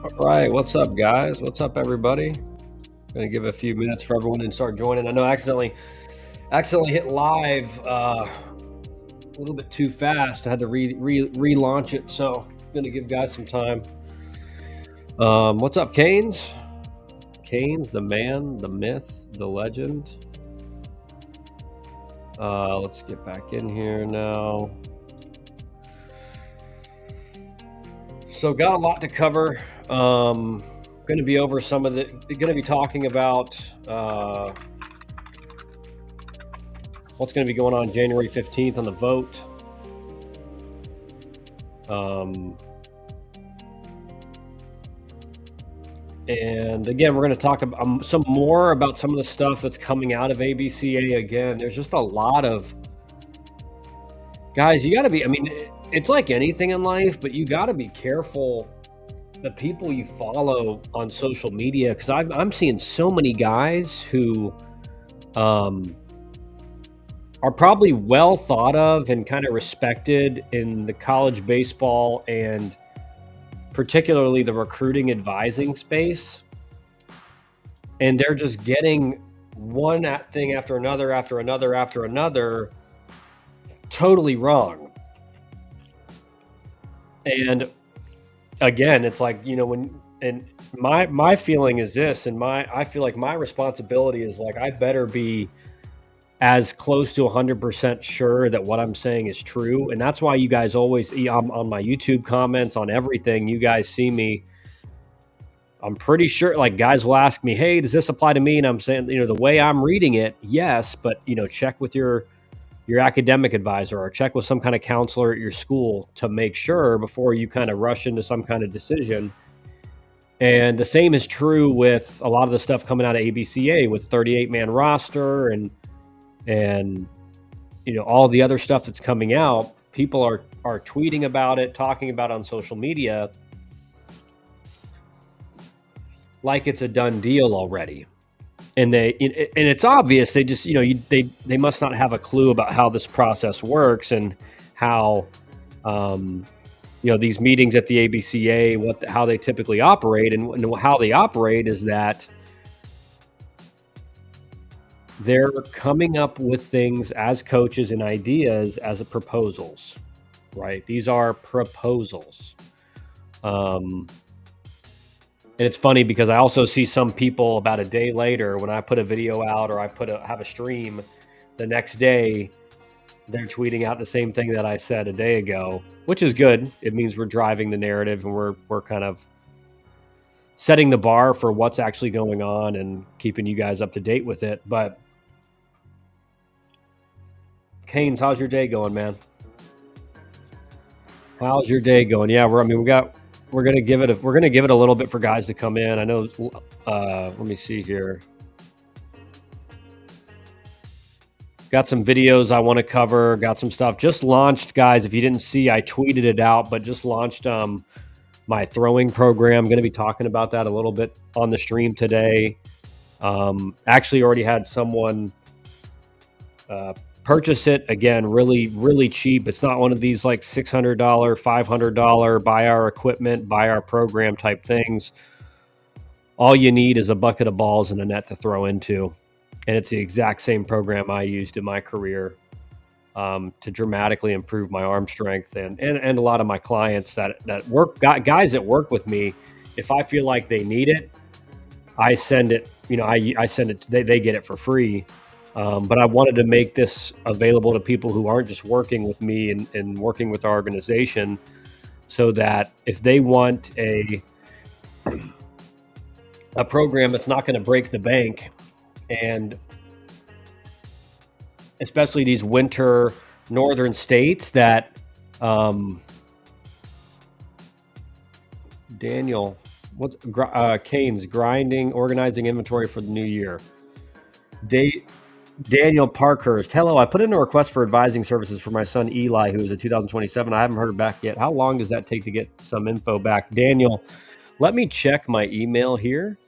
All right, what's up, guys? What's up, everybody? Gonna give a few minutes for everyone to start joining. I know I accidentally hit live a little bit too fast. I had to relaunch it, so gonna give guys some time. What's up, Canes? Canes, the man, the myth, the legend. Let's get back in here now. So got a lot to cover. Going to be over some of the. Going to be talking about what's going to be going on January 15th on the vote. And again, we're going to talk about some more about some of the stuff that's coming out of ABCA. Again, there's just a lot of guys. You got to be. I mean, it's like anything in life, but you got to be careful the people you follow on social media, because I'm seeing so many guys who are probably well thought of and kind of respected in the college baseball and particularly the recruiting advising space, and they're just getting one thing after another totally wrong. And again, it's like, and my feeling is this, and I feel like my responsibility is like, I better be as close to 100% sure that what I'm saying is true. And that's why you guys always, on my YouTube comments, on everything, you guys see me. I'm pretty sure, like, guys will ask me, hey, does this apply to me? And I'm saying, the way I'm reading it, yes, but, check with your academic advisor or check with some kind of counselor at your school to make sure before you kind of rush into some kind of decision. And the same is true with a lot of the stuff coming out of ABCA with 38-man roster and all the other stuff that's coming out. People are tweeting about it, talking about it on social media like it's a done deal already. And it's obvious they just, they must not have a clue about how this process works and how these meetings at the ABCA, how they typically operate, and how they operate is that they're coming up with things as coaches and ideas as proposals, right? These are proposals. And it's funny because I also see some people about a day later when I put a video out or I have a stream, the next day they're tweeting out the same thing that I said a day ago, which is good. It means we're driving the narrative and we're kind of setting the bar for what's actually going on and keeping you guys up to date with it. But Canes, how's your day going, man? How's your day going? Yeah, we're gonna give it a little bit for guys to come in. I know. Let me see here. Got some videos I want to cover. Got some stuff just launched, guys. If you didn't see, I tweeted it out, but just launched my throwing program. I'm going to be talking about that a little bit on the stream today. Actually, already had someone purchase it, again, really, really cheap. It's not one of these like $600, $500 buy our equipment, buy our program type things. All you need is a bucket of balls and a net to throw into. And it's the exact same program I used in my career to dramatically improve my arm strength. And a lot of my clients that work, guys that work with me, if I feel like they need it, I send it, I send it, they get it for free. But I wanted to make this available to people who aren't just working with me and working with our organization, so that if they want a program that's not going to break the bank, and especially these winter northern states that Daniel, Canes, grinding, organizing inventory for the new year. Daniel Parkhurst. Hello, I put in a request for advising services for my son Eli, who is a 2027. I haven't heard back yet. How long does that take to get some info back? Daniel, let me check my email here.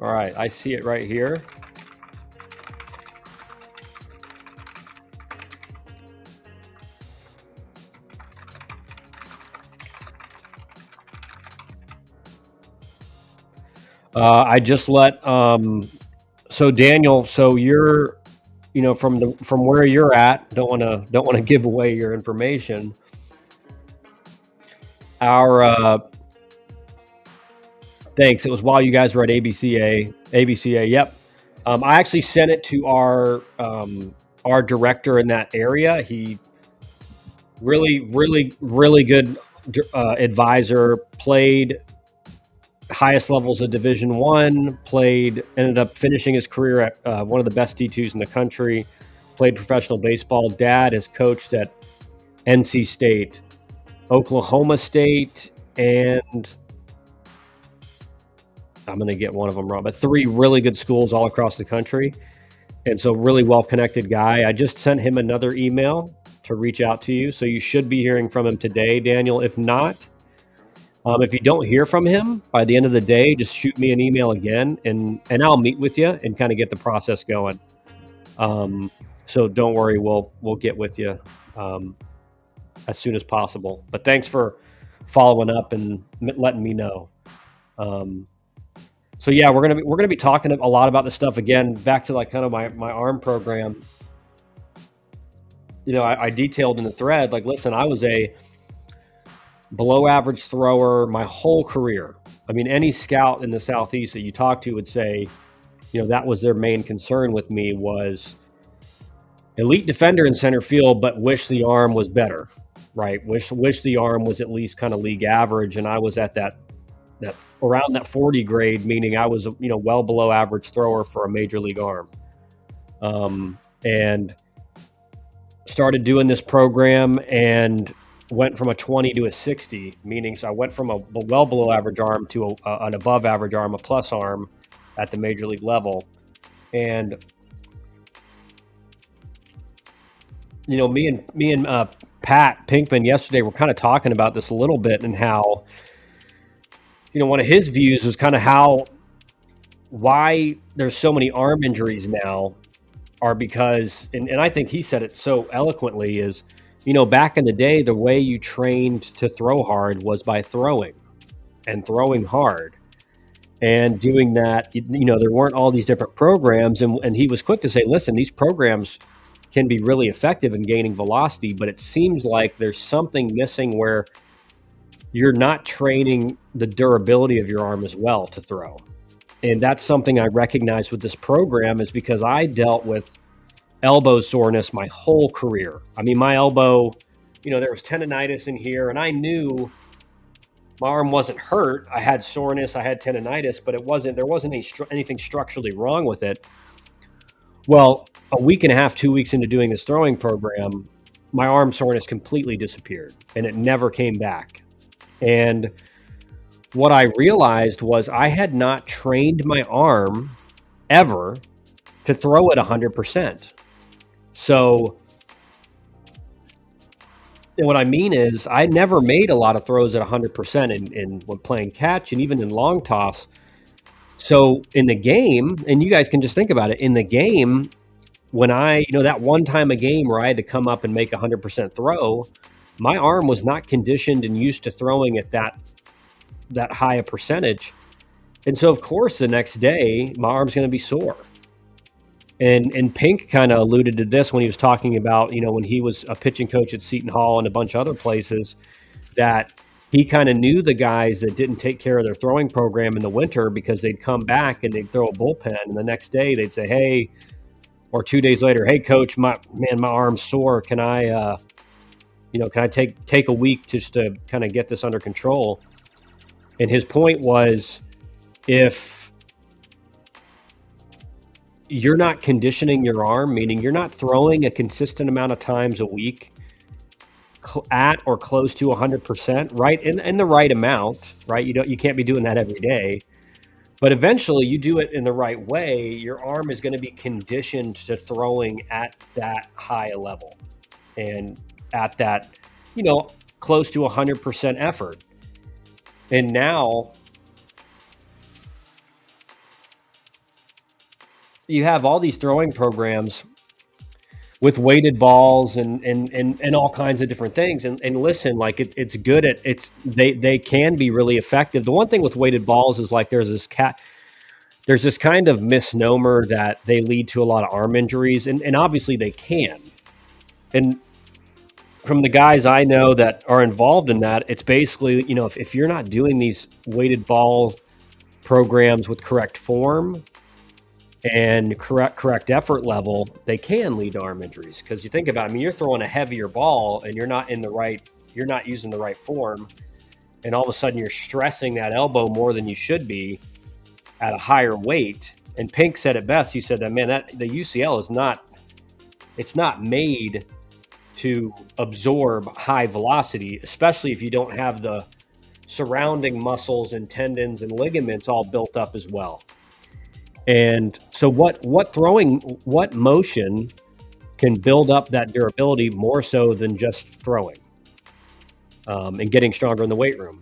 All right, I see it right here. I just let so Daniel, so you're from where you're at, don't want to give away your information. Our thanks. It was while you guys were at ABCA. ABCA. Yep. I actually sent it to our director in that area. He really good advisor. Played highest levels of Division One. Ended up finishing his career at one of the best D2s in the country. Played professional baseball. Dad has coached at NC State, Oklahoma State, and I'm going to get one of them wrong, but 3 really good schools all across the country. And so really well-connected guy. I just sent him another email to reach out to you. So you should be hearing from him today, Daniel. If not, if you don't hear from him by the end of the day, just shoot me an email again and I'll meet with you and kind of get the process going. So don't worry, we'll get with you as soon as possible. But thanks for following up and letting me know. So yeah, we're gonna be talking a lot about this stuff again. Back to like kind of my arm program. I detailed in the thread, like, listen, I was a below average thrower my whole career. I mean, any scout in the Southeast that you talk to would say, that was their main concern with me was elite defender in center field, but wish the arm was better, right? Wish the arm was at least kind of league average, and I was at that around that 40 grade, meaning I was well below average thrower for a major league arm, and started doing this program and went from a 20 to a 60, meaning so I went from a well below average arm to an above average arm, a plus arm at the major league level. And me and Pat Pinkman yesterday were kind of talking about this a little bit, and how one of his views was kind of why there's so many arm injuries now are because, and I think he said it so eloquently, is, back in the day, the way you trained to throw hard was by throwing and throwing hard and doing that. There weren't all these different programs. And he was quick to say, listen, these programs can be really effective in gaining velocity, but it seems like there's something missing where you're not training the durability of your arm as well to throw. And that's something I recognized with this program, is because I dealt with elbow soreness my whole career. I mean, my elbow, there was tendonitis in here, and I knew my arm wasn't hurt. I had soreness, I had tendonitis, but there wasn't anything structurally wrong with it. Well, a week and a half, 2 weeks into doing this throwing program, my arm soreness completely disappeared, and it never came back. And what I realized was I had not trained my arm ever to throw at 100%. So what I mean is I never made a lot of throws at 100% in when playing catch and even in long toss. So in the game, and you guys can just think about it, in the game, when that one time a game where I had to come up and make 100% throw, my arm was not conditioned and used to throwing at that high a percentage. And so, of course, the next day, my arm's going to be sore. And Pink kind of alluded to this when he was talking about, when he was a pitching coach at Seton Hall and a bunch of other places, that he kind of knew the guys that didn't take care of their throwing program in the winter, because they'd come back and they'd throw a bullpen, and the next day they'd say, hey, or 2 days later, hey, coach, my arm's sore. Can I take a week just to kind of get this under control? And his point was, if you're not conditioning your arm, meaning you're not throwing a consistent amount of times a week at or close to 100%, right? In the right amount, right? You can't be doing that every day, but eventually you do it in the right way. Your arm is going to be conditioned to throwing at that high a level and at that, close to 100% effort. And now you have all these throwing programs with weighted balls and all kinds of different things. And listen, like it's good at they can be really effective. The one thing with weighted balls is like there's this kind of misnomer that they lead to a lot of arm injuries, and obviously they can. And from the guys I know that are involved in that, it's basically, if you're not doing these weighted ball programs with correct form and correct effort level, they can lead to arm injuries. Because you think about it, I mean, you're throwing a heavier ball and you're not using the right form, and all of a sudden you're stressing that elbow more than you should be at a higher weight. And Pink said it best. He said that, man, that the UCL it's not made to absorb high velocity, especially if you don't have the surrounding muscles and tendons and ligaments all built up as well. And so what motion can build up that durability more so than just throwing and getting stronger in the weight room?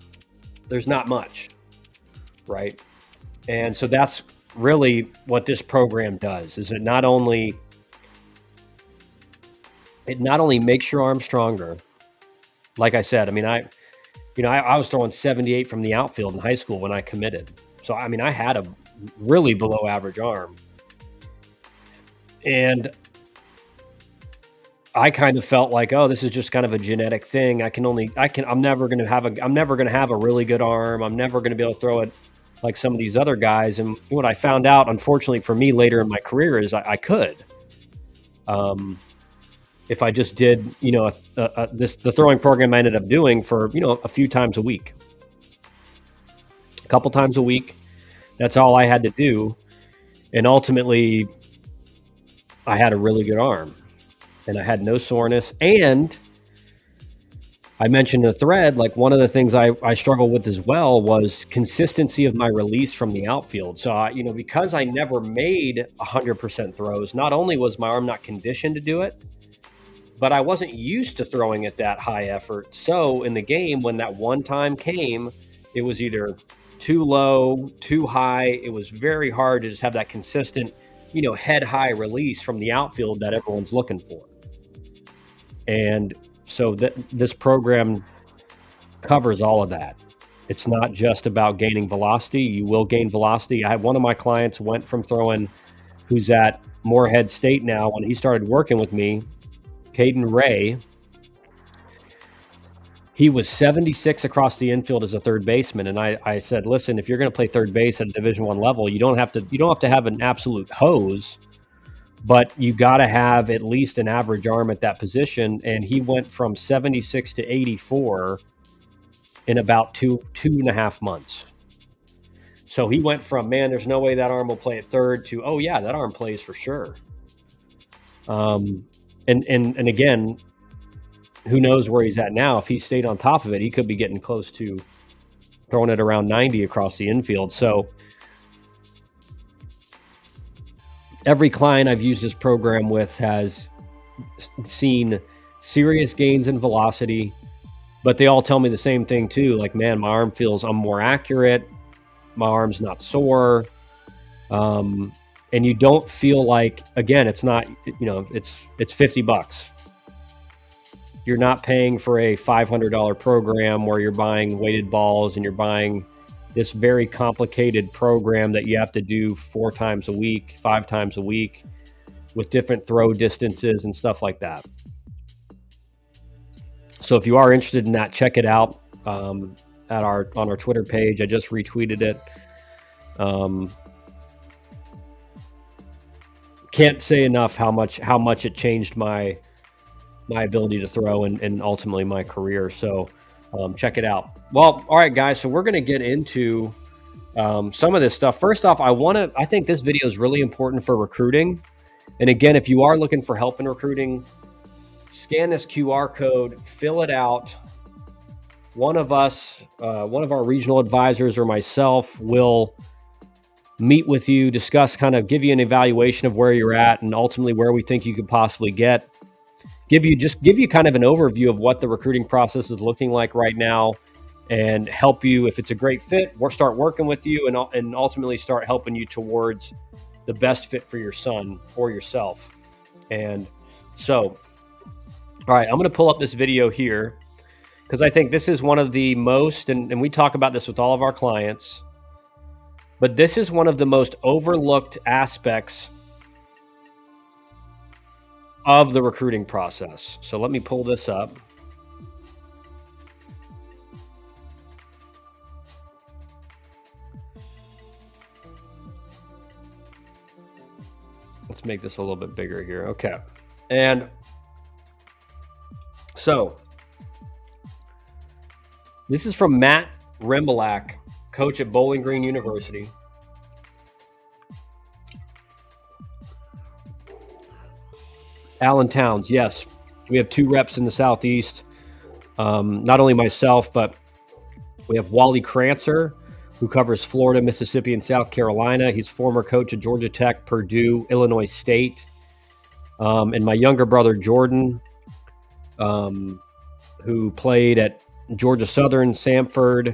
There's not much, right? And so that's really what this program does, is it not only makes your arm stronger. Like I said, I mean, I was throwing 78 from the outfield in high school when I committed. So, I mean, I had a really below average arm. And I kind of felt like, oh, this is just kind of a genetic thing. I'm never going to have a really good arm. I'm never going to be able to throw it like some of these other guys. And what I found out, unfortunately for me later in my career, is I could. If I just did, the throwing program I ended up doing for, a few times a week, a couple times a week. That's all I had to do. And ultimately, I had a really good arm and I had no soreness. And I mentioned in the thread, like one of the things I struggled with as well was consistency of my release from the outfield. So, because I never made 100% throws, not only was my arm not conditioned to do it, but I wasn't used to throwing at that high effort. So in the game, when that one time came, it was either too low, too high. It was very hard to just have that consistent, head high release from the outfield that everyone's looking for. And so this program covers all of that. It's not just about gaining velocity. You will gain velocity. I had one of my clients went from throwing, who's at Morehead State now, when he started working with me, Caden Ray, he was 76 across the infield as a third baseman. And I said, listen, if you're going to play third base at a Division I level, you don't have to have an absolute hose, but you got to have at least an average arm at that position. And he went from 76 to 84 in about two and a half months. So he went from, man, there's no way that arm will play at third, to, oh yeah, that arm plays for sure. And again, who knows where he's at now. If he stayed on top of it, he could be getting close to throwing it around 90 across the infield. So every client I've used this program with has seen serious gains in velocity, but they all tell me the same thing too. Like, man, my arm feels I'm more accurate. My arm's not sore. And you don't feel like, again, it's not, it's $50. You're not paying for a $500 program where you're buying weighted balls and you're buying this very complicated program that you have to do 4 times a week, 5 times a week with different throw distances and stuff like that. So if you are interested in that, check it out on our Twitter page. I just retweeted it. Can't say enough how much it changed my ability to throw and ultimately my career. So check it out. Well, all right, guys. So we're going to get into some of this stuff. First off, I think this video is really important for recruiting. And again, if you are looking for help in recruiting, scan this QR code, fill it out. One of our regional advisors or myself will meet with you, discuss, kind of give you an evaluation of where you're at and ultimately where we think you could possibly get. Give you kind of an overview of what the recruiting process is looking like right now and help you, if it's a great fit, we'll start working with you and ultimately start helping you towards the best fit for your son or yourself. And so, all right, I'm going to pull up this video here because I think this is one of the most, and we talk about this with all of our clients, but this is one of the most overlooked aspects of the recruiting process. So let me pull this up. Let's make this a little bit bigger here. Okay. And so this is from Matt Rembolak, coach at Bowling Green University. Allen Towns, yes. We have 2 reps in the Southeast. Not only myself, but we have Wally Krancer, who covers Florida, Mississippi, and South Carolina. He's former coach at Georgia Tech, Purdue, Illinois State. And my younger brother, Jordan, who played at Georgia Southern, Samford,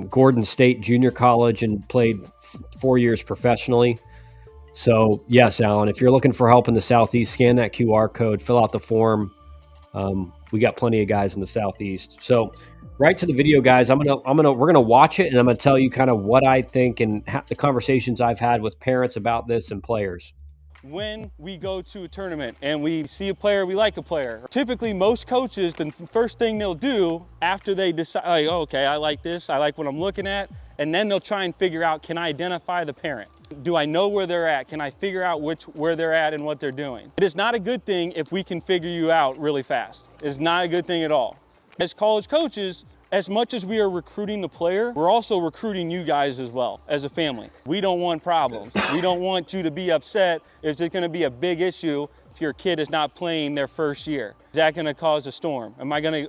Gordon State Junior College, and played 4 years professionally. So, yes, Alan, if you're looking for help in the Southeast, scan that QR code, fill out the form. We got plenty of guys in the Southeast. So, right to the video, guys. We're gonna watch it, and I'm gonna tell you kind of what I think and the conversations I've had with parents about this and players. When we go to a tournament and we see a player, we like a player. Typically, most coaches, the first thing they'll do after they decide, like, oh, okay, I like this, I like what I'm looking at, and then they'll try and figure out, can I identify the parent? Do I know where they're at? Can I figure out where they're at and what they're doing? It is not a good thing if we can figure you out really fast. It's not a good thing at all. As college coaches, as much as we are recruiting the player, we're also recruiting you guys as well, as a family. We don't want problems. We don't want you to be upset if there's gonna be a big issue if your kid is not playing their first year. Is that gonna cause a storm? Are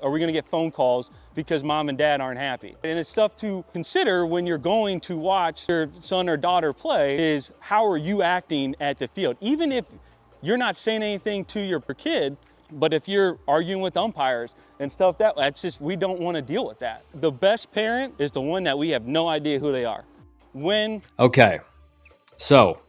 we gonna get phone calls because mom and dad aren't happy? And it's stuff to consider when you're going to watch your son or daughter play is how are you acting at the field? Even if you're not saying anything to your kid, but if you're arguing with umpires and stuff, that's just, we don't want to deal with that. The best parent is the one that we have no idea who they are. Okay, so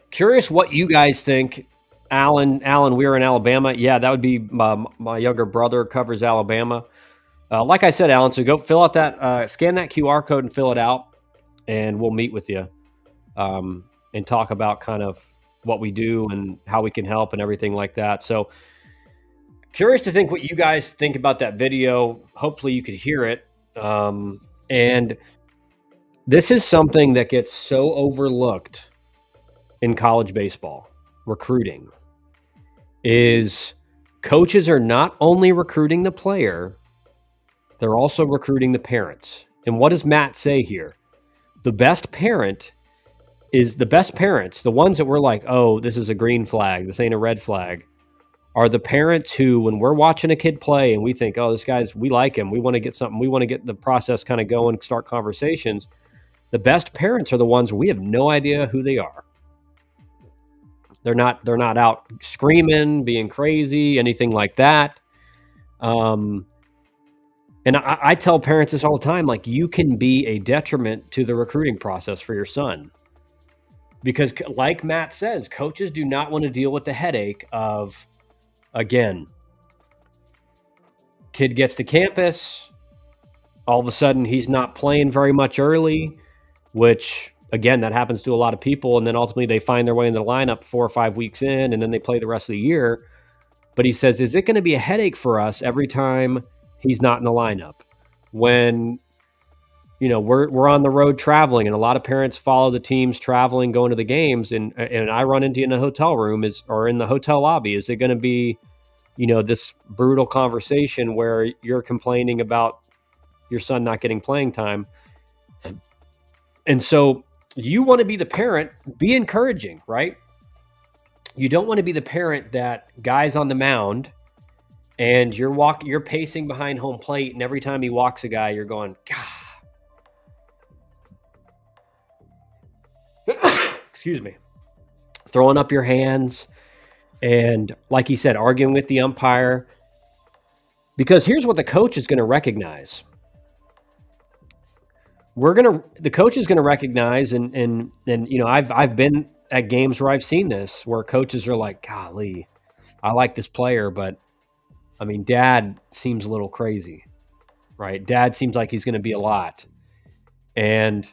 curious what you guys think. Alan, we're in Alabama. Yeah, that would be my younger brother covers Alabama. Like I said, Alan, so go fill out that, scan that QR code and fill it out, and we'll meet with you. And talk about kind of what we do and how we can help and everything like that. So curious to think what you guys think about that video. Hopefully you could hear it. And this is something that gets so overlooked in college baseball recruiting is coaches are not only recruiting the player, they're also recruiting the parents. And what does Matt say here? The best parents, the ones that we're like, oh, this is a green flag, this ain't a red flag, are the parents who, when we're watching a kid play and we think, oh, this guy's, we like him, we want to get something, we want to get the process kind of going, start conversations. The best parents are the ones we have no idea who they are. They're not out screaming, being crazy, anything like that. And I tell parents this all the time, like, you can be a detriment to the recruiting process for your son. Because like Matt says, coaches do not want to deal with the headache of, again, kid gets to campus, all of a sudden he's not playing very much early, which, again, that happens to a lot of people. And then ultimately they find their way in the lineup 4 or 5 weeks in, and then they play the rest of the year. But he says, is it going to be a headache for us every time he's not in the lineup? When, you know, we're on the road traveling, and a lot of parents follow the teams traveling, going to the games, and I run into you in the hotel room or in the hotel lobby. Is it going to be, you know, this brutal conversation where you're complaining about your son not getting playing time? And so you want to be the parent, be encouraging, right? You don't want to be the parent that guy's on the mound and you're pacing behind home plate, and every time he walks a guy, you're going, God. Excuse me, throwing up your hands, and like he said, arguing with the umpire. Because here's what the coach is going to recognize. the coach is gonna recognize, and you know, I've been at games where I've seen this, where coaches are like, golly, I like this player, but I mean, dad seems a little crazy, right? Dad seems like he's going to be a lot. And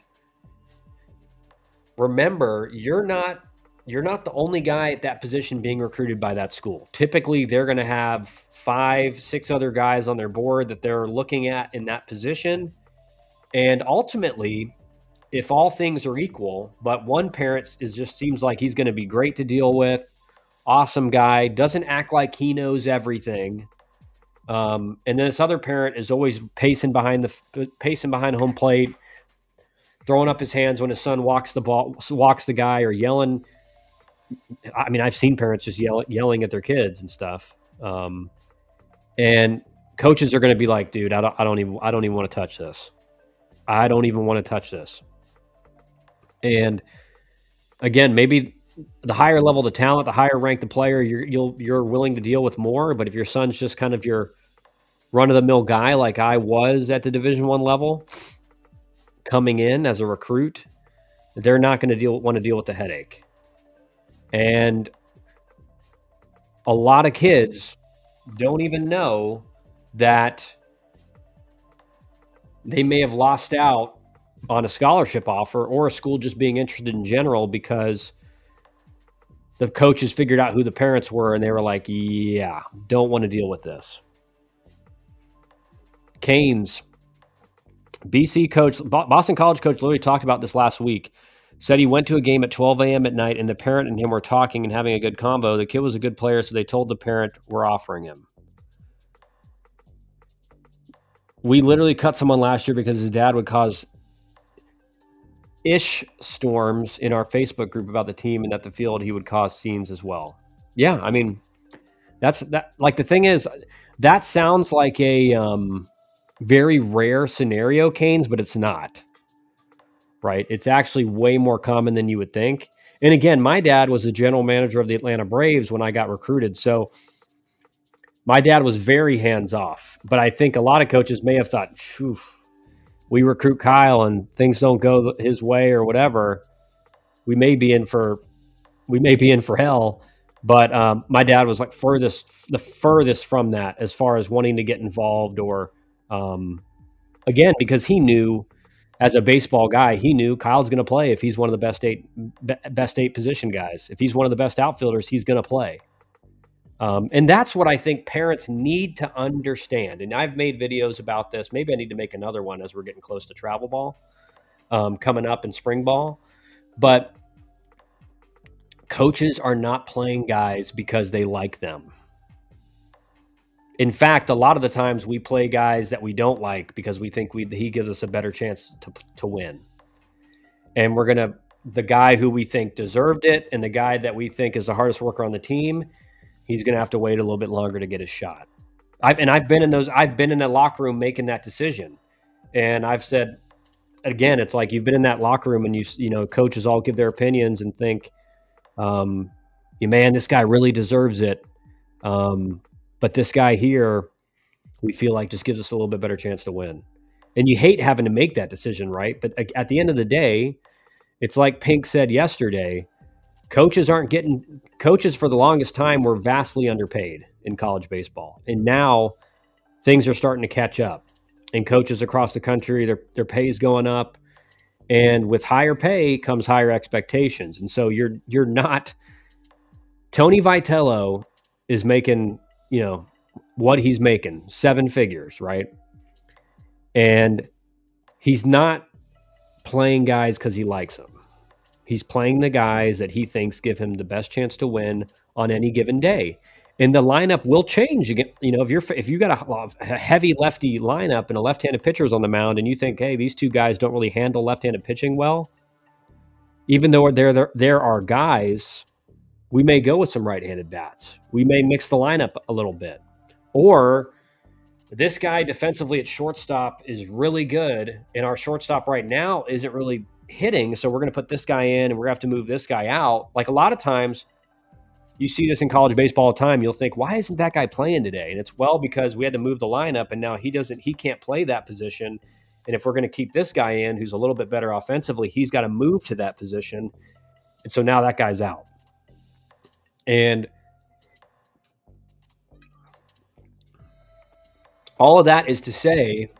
remember, you're not the only guy at that position being recruited by that school. Typically, they're going to have 5, 6 other guys on their board that they're looking at in that position. And ultimately, if all things are equal, but one parent just seems like he's going to be great to deal with, awesome guy, doesn't act like he knows everything. And then this other parent is always pacing behind home plate, throwing up his hands when his son walks the guy, or yelling. I mean, I've seen parents just yelling at their kids and stuff. And coaches are going to be like, dude, I don't even want to touch this. I don't even want to touch this. And again, maybe the higher level the talent, the higher rank the player, you're willing to deal with more. But if your son's just kind of your run-of-the-mill guy, like I was at the Division I level, coming in as a recruit, they're not going to want to deal with the headache. And a lot of kids don't even know that they may have lost out on a scholarship offer or a school just being interested in general because the coaches figured out who the parents were and they were like, yeah, don't want to deal with this. Canes, BC coach, Boston College coach literally talked about this last week. Said he went to a game at 12 a.m. at night and the parent and him were talking and having a good combo. The kid was a good player, so they told the parent we're offering him. We literally cut someone last year because his dad would cause storms in our Facebook group about the team, and at the field he would cause scenes as well. Yeah, I mean, that's that. Like, the thing is, that sounds like a very rare scenario, Canes, but it's not. Right? It's actually way more common than you would think. And again, my dad was the general manager of the Atlanta Braves when I got recruited, so my dad was very hands-off. But I think a lot of coaches may have thought, we recruit Kyle and things don't go his way or whatever, we may be in for hell. But my dad was like the furthest from that as far as wanting to get involved, or again, because he knew, as a baseball guy, he knew Kyle's going to play if he's one of the best eight position guys. If he's one of the best outfielders, he's going to play. And that's what I think parents need to understand. And I've made videos about this. Maybe I need to make another one as we're getting close to travel ball coming up in spring ball. But coaches are not playing guys because they like them. In fact, a lot of the times we play guys that we don't like because we think he gives us a better chance to win. And we're going to, the guy who we think deserved it and the guy that we think is the hardest worker on the team, he's going to have to wait a little bit longer to get his shot. I've been in that locker room making that decision. And I've said, again, it's like you've been in that locker room and you know, coaches all give their opinions and think, man, this guy really deserves it. But this guy here, we feel like just gives us a little bit better chance to win. And you hate having to make that decision, right? But at the end of the day, it's like Pink said yesterday, coaches for the longest time were vastly underpaid in college baseball. And now things are starting to catch up. And coaches across the country, their pay is going up. And with higher pay comes higher expectations. And so you're not – Tony Vitello is making – you know, what he's making, 7 figures, right? And he's not playing guys because he likes them. He's playing the guys that he thinks give him the best chance to win on any given day. And the lineup will change. You know, if you got a heavy lefty lineup and a left-handed pitcher's on the mound and you think, hey, these two guys don't really handle left-handed pitching well, even though there are guys, we may go with some right-handed bats. We may mix the lineup a little bit. Or this guy defensively at shortstop is really good, and our shortstop right now isn't really hitting, so we're going to put this guy in, and we're going to have to move this guy out. Like, a lot of times, you see this in college baseball all the time. You'll think, why isn't that guy playing today? And it's, well, because we had to move the lineup, and now he can't play that position, And if we're going to keep this guy in who's a little bit better offensively, he's got to move to that position. And so now that guy's out. And all of that is to say,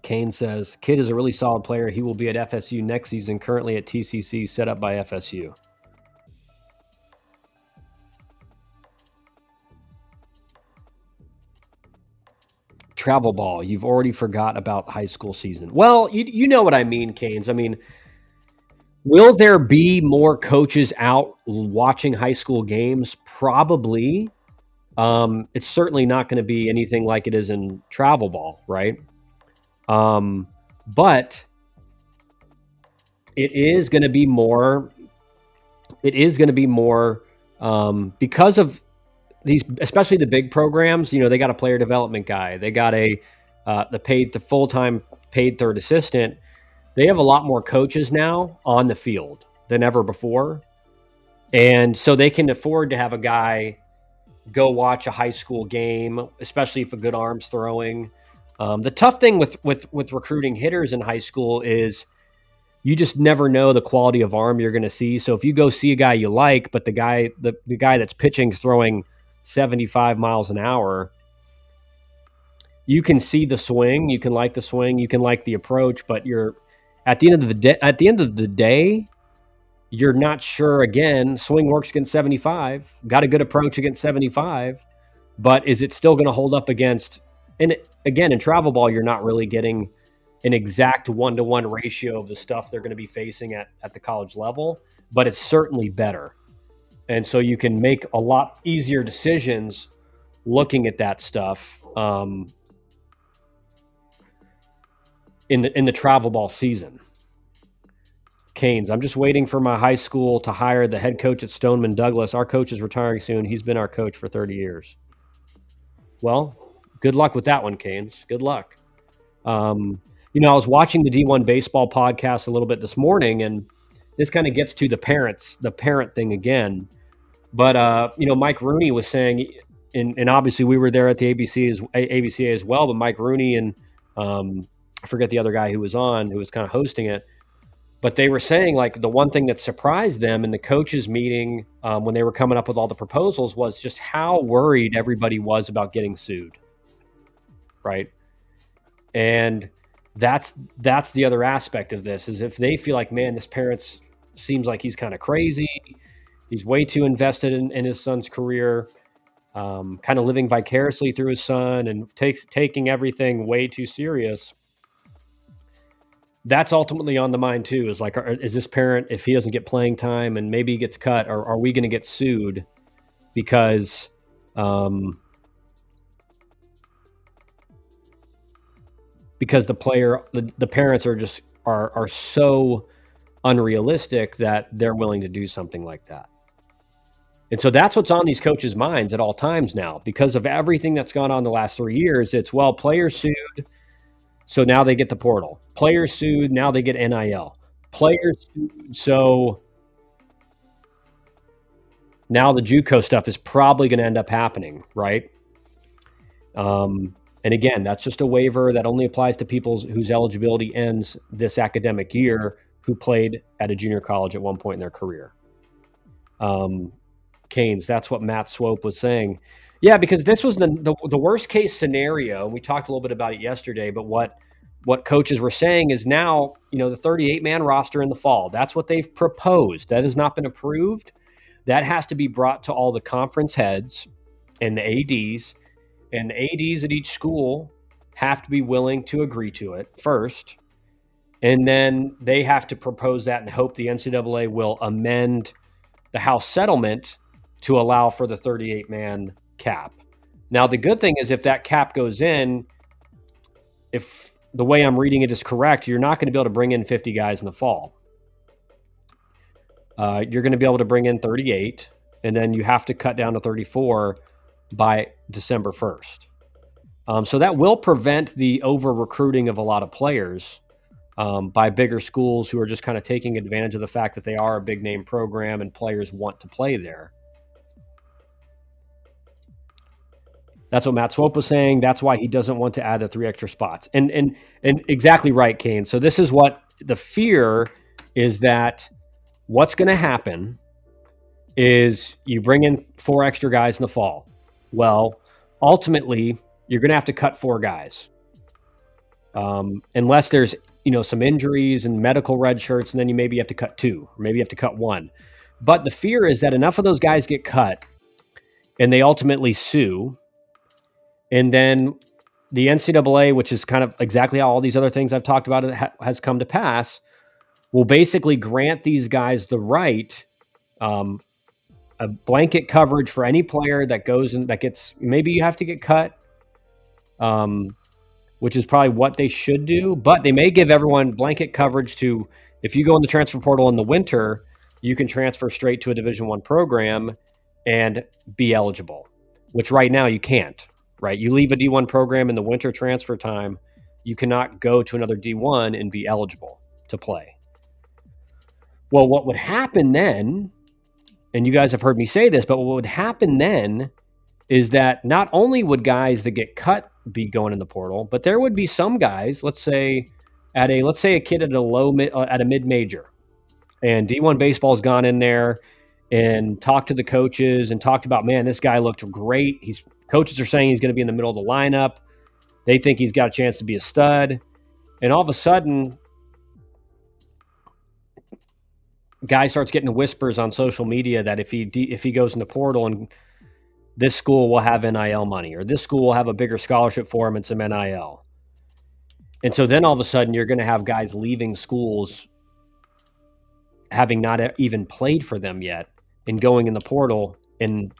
Kane says, Kid is a really solid player. He will be at FSU next season, currently at TCC, set up by FSU. Travel ball. You've already forgot about high school season. Well, you know what I mean, Canes. I mean, will there be more coaches out watching high school games? Probably. It's certainly not going to be anything like it is in travel ball, right? But it is going to be more. It is going to be more because of these, especially the big programs. You know, they got a player development guy. They got the full-time paid third assistant. They have a lot more coaches now on the field than ever before, and so they can afford to have a guy go watch a high school game, especially if a good arm's throwing. The tough thing with recruiting hitters in high school is you just never know the quality of arm you're going to see. So if you go see a guy you like, but the guy that's pitching is throwing 75 miles an hour, you can see the swing, you can like the swing, you can like the approach, but you're at the end of the day, you're not sure. Again, swing works against 75, got a good approach against 75, but is it still going to hold up against? And again, in travel ball, you're not really getting an exact 1-to-1 ratio of the stuff they're going to be facing at the college level, but it's certainly better. And so you can make a lot easier decisions looking at that stuff in the travel ball season. Canes, I'm just waiting for my high school to hire the head coach at Stoneman Douglas. Our coach is retiring soon. He's been our coach for 30 years. Well, good luck with that one, Canes. Good luck. I was watching the D1 baseball podcast a little bit this morning, and this kind of gets to the parent thing again. But, Mike Rooney was saying, and obviously we were there at the ABCA as well, but Mike Rooney and I forget the other guy who was kind of hosting it. But they were saying, like, the one thing that surprised them in the coaches meeting when they were coming up with all the proposals was just how worried everybody was about getting sued, right? And that's the other aspect of this, is if they feel like, man, this parent seems like he's kind of crazy, he's way too invested in his son's career, kind of living vicariously through his son and taking everything way too serious. That's ultimately on the mind too, is like, is this parent, if he doesn't get playing time and maybe he gets cut, or are we going to get sued because the parents are so unrealistic that they're willing to do something like that. And so that's what's on these coaches' minds at all times now, because of everything that's gone on the last 3 years. It's, well, players sued, so now they get the portal. Players sued, now they get NIL. Players sued, so now the JUCO stuff is probably going to end up happening, right? And again, that's just a waiver that only applies to people whose eligibility ends this academic year who played at a junior college at one point in their career. Canes, that's what Matt Swope was saying. Yeah, because this was the worst case scenario. We talked a little bit about it yesterday, but what coaches were saying is now, the 38-man roster in the fall, that's what they've proposed. That has not been approved. That has to be brought to all the conference heads and the ADs, and the ADs at each school have to be willing to agree to it first. And then they have to propose that and hope the NCAA will amend the House settlement to allow for the 38-man cap. Now, the good thing is, if that cap goes in, if the way I'm reading it is correct, you're not going to be able to bring in 50 guys in the fall. You're going to be able to bring in 38, and then you have to cut down to 34 by December 1st. So that will prevent the over-recruiting of a lot of players by bigger schools who are just kind of taking advantage of the fact that they are a big-name program and players want to play there. That's what Matt Swope was saying. That's why he doesn't want to add the 3 extra spots. And exactly right, Kane. So this is what the fear is, that what's going to happen is you bring in 4 extra guys in the fall. Well, ultimately, you're going to have to cut 4 guys. Unless there's, some injuries and medical red shirts, and then you maybe have to cut 2, or maybe you have to cut 1. But the fear is that enough of those guys get cut and they ultimately sue. And then the NCAA, which is kind of exactly how all these other things I've talked about has come to pass, will basically grant these guys the right, a blanket coverage for any player that goes and that gets, maybe you have to get cut, which is probably what they should do. But they may give everyone blanket coverage to, if you go in the transfer portal in the winter, you can transfer straight to a Division I program and be eligible, which right now you can't, right? You leave a D1 program in the winter transfer time, you cannot go to another D1 and be eligible to play. Well, what would happen then, and you guys have heard me say this, but what would happen then is that not only would guys that get cut be going in the portal, but there would be some guys, let's say a kid at a mid-major, and D1 baseball's gone in there and talked to the coaches and talked about, man, this guy looked great. Coaches are saying he's going to be in the middle of the lineup. They think he's got a chance to be a stud. And all of a sudden, guy starts getting whispers on social media that if he goes in the portal, and this school will have NIL money, or this school will have a bigger scholarship for him and some NIL. And so then all of a sudden you're going to have guys leaving schools having not even played for them yet and going in the portal and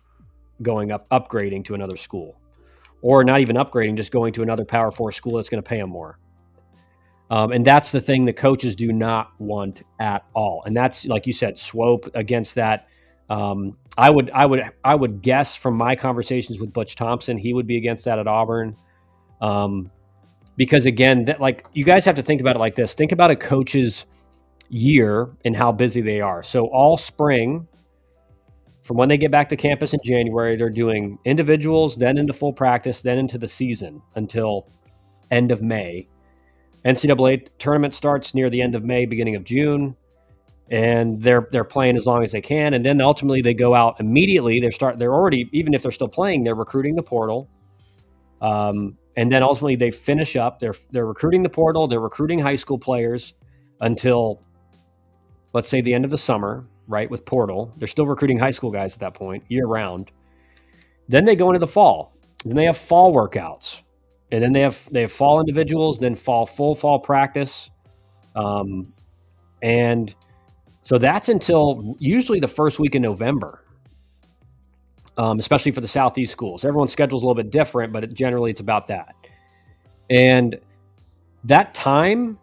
upgrading to another school, or not even upgrading, just going to another Power 4 school that's going to pay them more. And that's the thing the coaches do not want at all. And that's, like you said, Swope against that. I would guess from my conversations with Butch Thompson, he would be against that at Auburn. Because again, you guys have to think about it like this. Think about a coach's year and how busy they are. So all spring, from when they get back to campus in January, they're doing individuals, then into full practice, then into the season until end of May. NCAA tournament starts near the end of May, beginning of June, and they're playing as long as they can, and then ultimately they go out immediately. They're already, even if they're still playing, they're recruiting the portal, and then ultimately they finish up. They're recruiting the portal. They're recruiting high school players until, let's say, the end of the summer, right? With portal, they're still recruiting high school guys at that point, year round. Then they go into the fall. Then they have fall workouts. And then they have fall individuals, then full fall practice. And so that's until usually the first week in November, especially for the Southeast schools. Everyone's schedule is a little bit different, but generally it's about that. And that time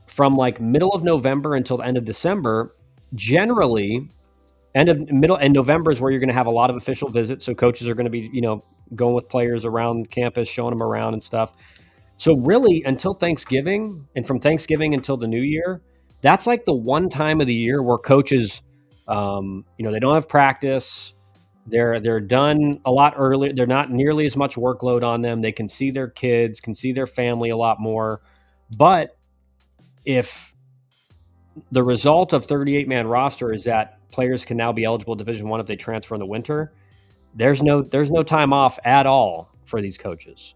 from like middle of November until the end of December, generally end November is where you're going to have a lot of official visits. So coaches are going to be, going with players around campus, showing them around and stuff. So really until Thanksgiving, and from Thanksgiving until the new year, that's like the one time of the year where coaches, they don't have practice. They're done a lot earlier. They're not nearly as much workload on them. They can see their kids, can see their family a lot more. But if the result of 38-man roster is that players can now be eligible Division I if they transfer in the winter, there's no time off at all for these coaches.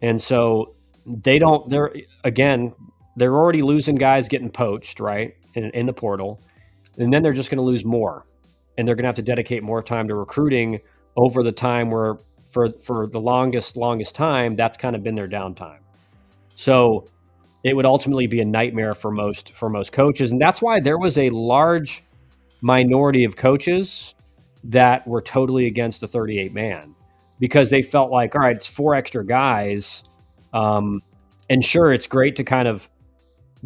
And so they're already losing guys getting poached, right, in the portal. And then they're just going to lose more. And they're going to have to dedicate more time to recruiting over the time where for the longest time, that's kind of been their downtime. So it would ultimately be a nightmare for most coaches. And that's why there was a large minority of coaches that were totally against the 38-man, because they felt like, all right, it's 4 extra guys. And sure, it's great to kind of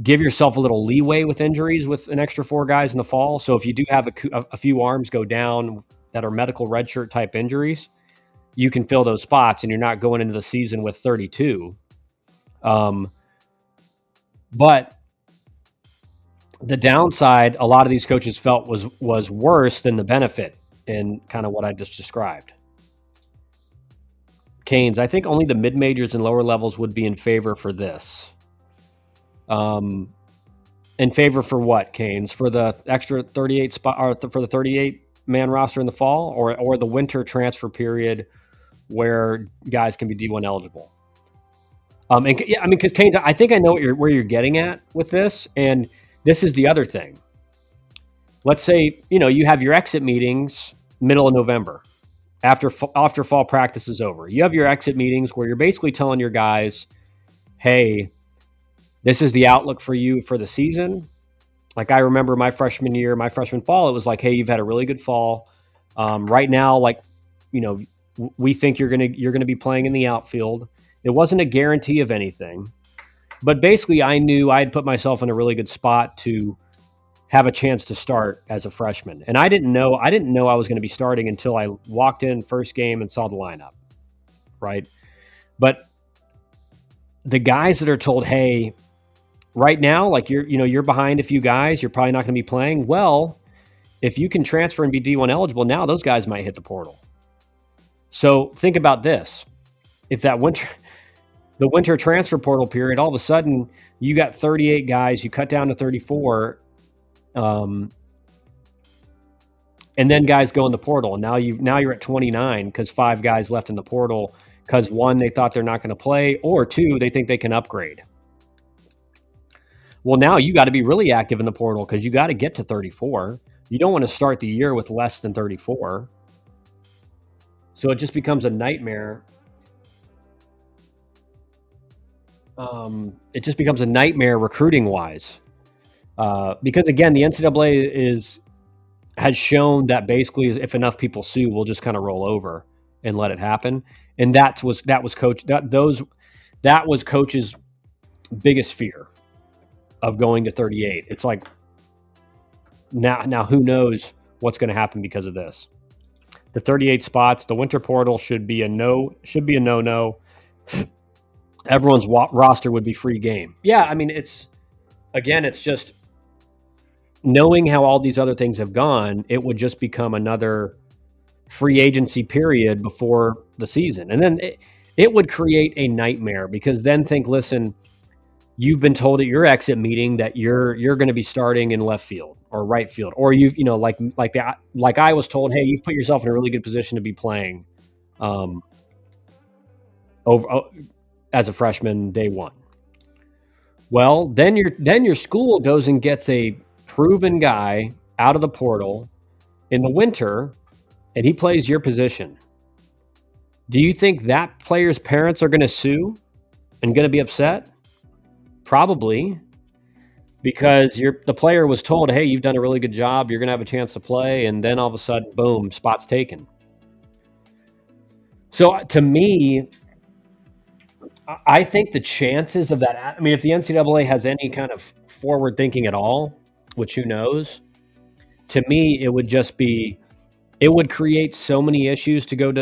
give yourself a little leeway with injuries with an extra 4 guys in the fall. So if you do have a few arms go down that are medical redshirt type injuries, you can fill those spots and you're not going into the season with 32. But the downside, a lot of these coaches felt was worse than the benefit in kind of what I just described. Canes, I think only the mid majors and lower levels would be in favor for this. In favor for what, Canes? For the extra 38 spot, or for the 38 man roster in the fall, or the winter transfer period where guys can be D1 eligible? And yeah, I mean, because Canes, I think I know where you're getting at with this, and this is the other thing. Let's say you have your exit meetings middle of November, after fall practice is over. You have your exit meetings where you're basically telling your guys, "Hey, this is the outlook for you for the season." Like I remember my freshman fall, it was like, "Hey, you've had a really good fall. Right now, like, we think you're gonna be playing in the outfield." It wasn't a guarantee of anything, but basically, I knew I had put myself in a really good spot to have a chance to start as a freshman, and I didn't know I was going to be starting until I walked in first game and saw the lineup, right? But the guys that are told, "Hey, right now, like you're behind a few guys, you're probably not going to be playing." Well, if you can transfer and be D1 eligible, now those guys might hit the portal. So think about this: if the winter transfer portal period, all of a sudden you got 38 guys, you cut down to 34, and then guys go in the portal, and now you're at 29 because 5 guys left in the portal because 1, they thought they're not going to play, or 2, they think they can upgrade. Well, now you got to be really active in the portal because you got to get to 34. You don't want to start the year with less than 34. So it just becomes a nightmare. It just becomes a nightmare recruiting wise. Because again, the NCAA has shown that basically if enough people sue, we'll just kind of roll over and let it happen. And that was Coach's biggest fear of going to 38. It's like now who knows what's going to happen because of this. The 38 spots, the winter portal should be a no-no. Everyone's roster would be free game. Yeah, I mean, it's just knowing how all these other things have gone, it would just become another free agency period before the season. And then it would create a nightmare because then listen, you've been told at your exit meeting that you're going to be starting in left field or right field, or like I was told, hey, you've put yourself in a really good position to be playing as a freshman day one. Well, then your school goes and gets a proven guy out of the portal in the winter, and he plays your position. Do you think that player's parents are going to sue and going to be upset? Probably, because the player was told, hey, you've done a really good job, you're going to have a chance to play, and then all of a sudden, boom, spot's taken. So to me, I think the chances of that, I mean, if the NCAA has any kind of forward thinking at all, which who knows, to me, it would create so many issues to go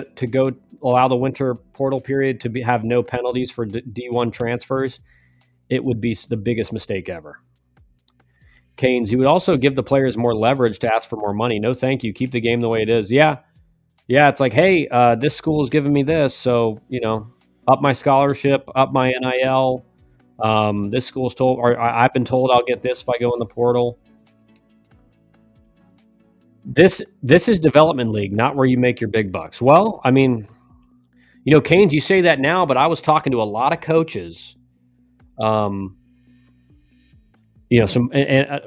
allow the winter portal period to have no penalties for D1 transfers. It would be the biggest mistake ever. Canes, you would also give the players more leverage to ask for more money. No, thank you. Keep the game the way it is. Yeah. It's like, hey, this school is giving me this, so up my scholarship, up my NIL. This school's told, or I've been told I'll get this if I go in the portal. This is development league, not where you make your big bucks. Well, I mean, Canes, you say that now, but I was talking to a lot of coaches, a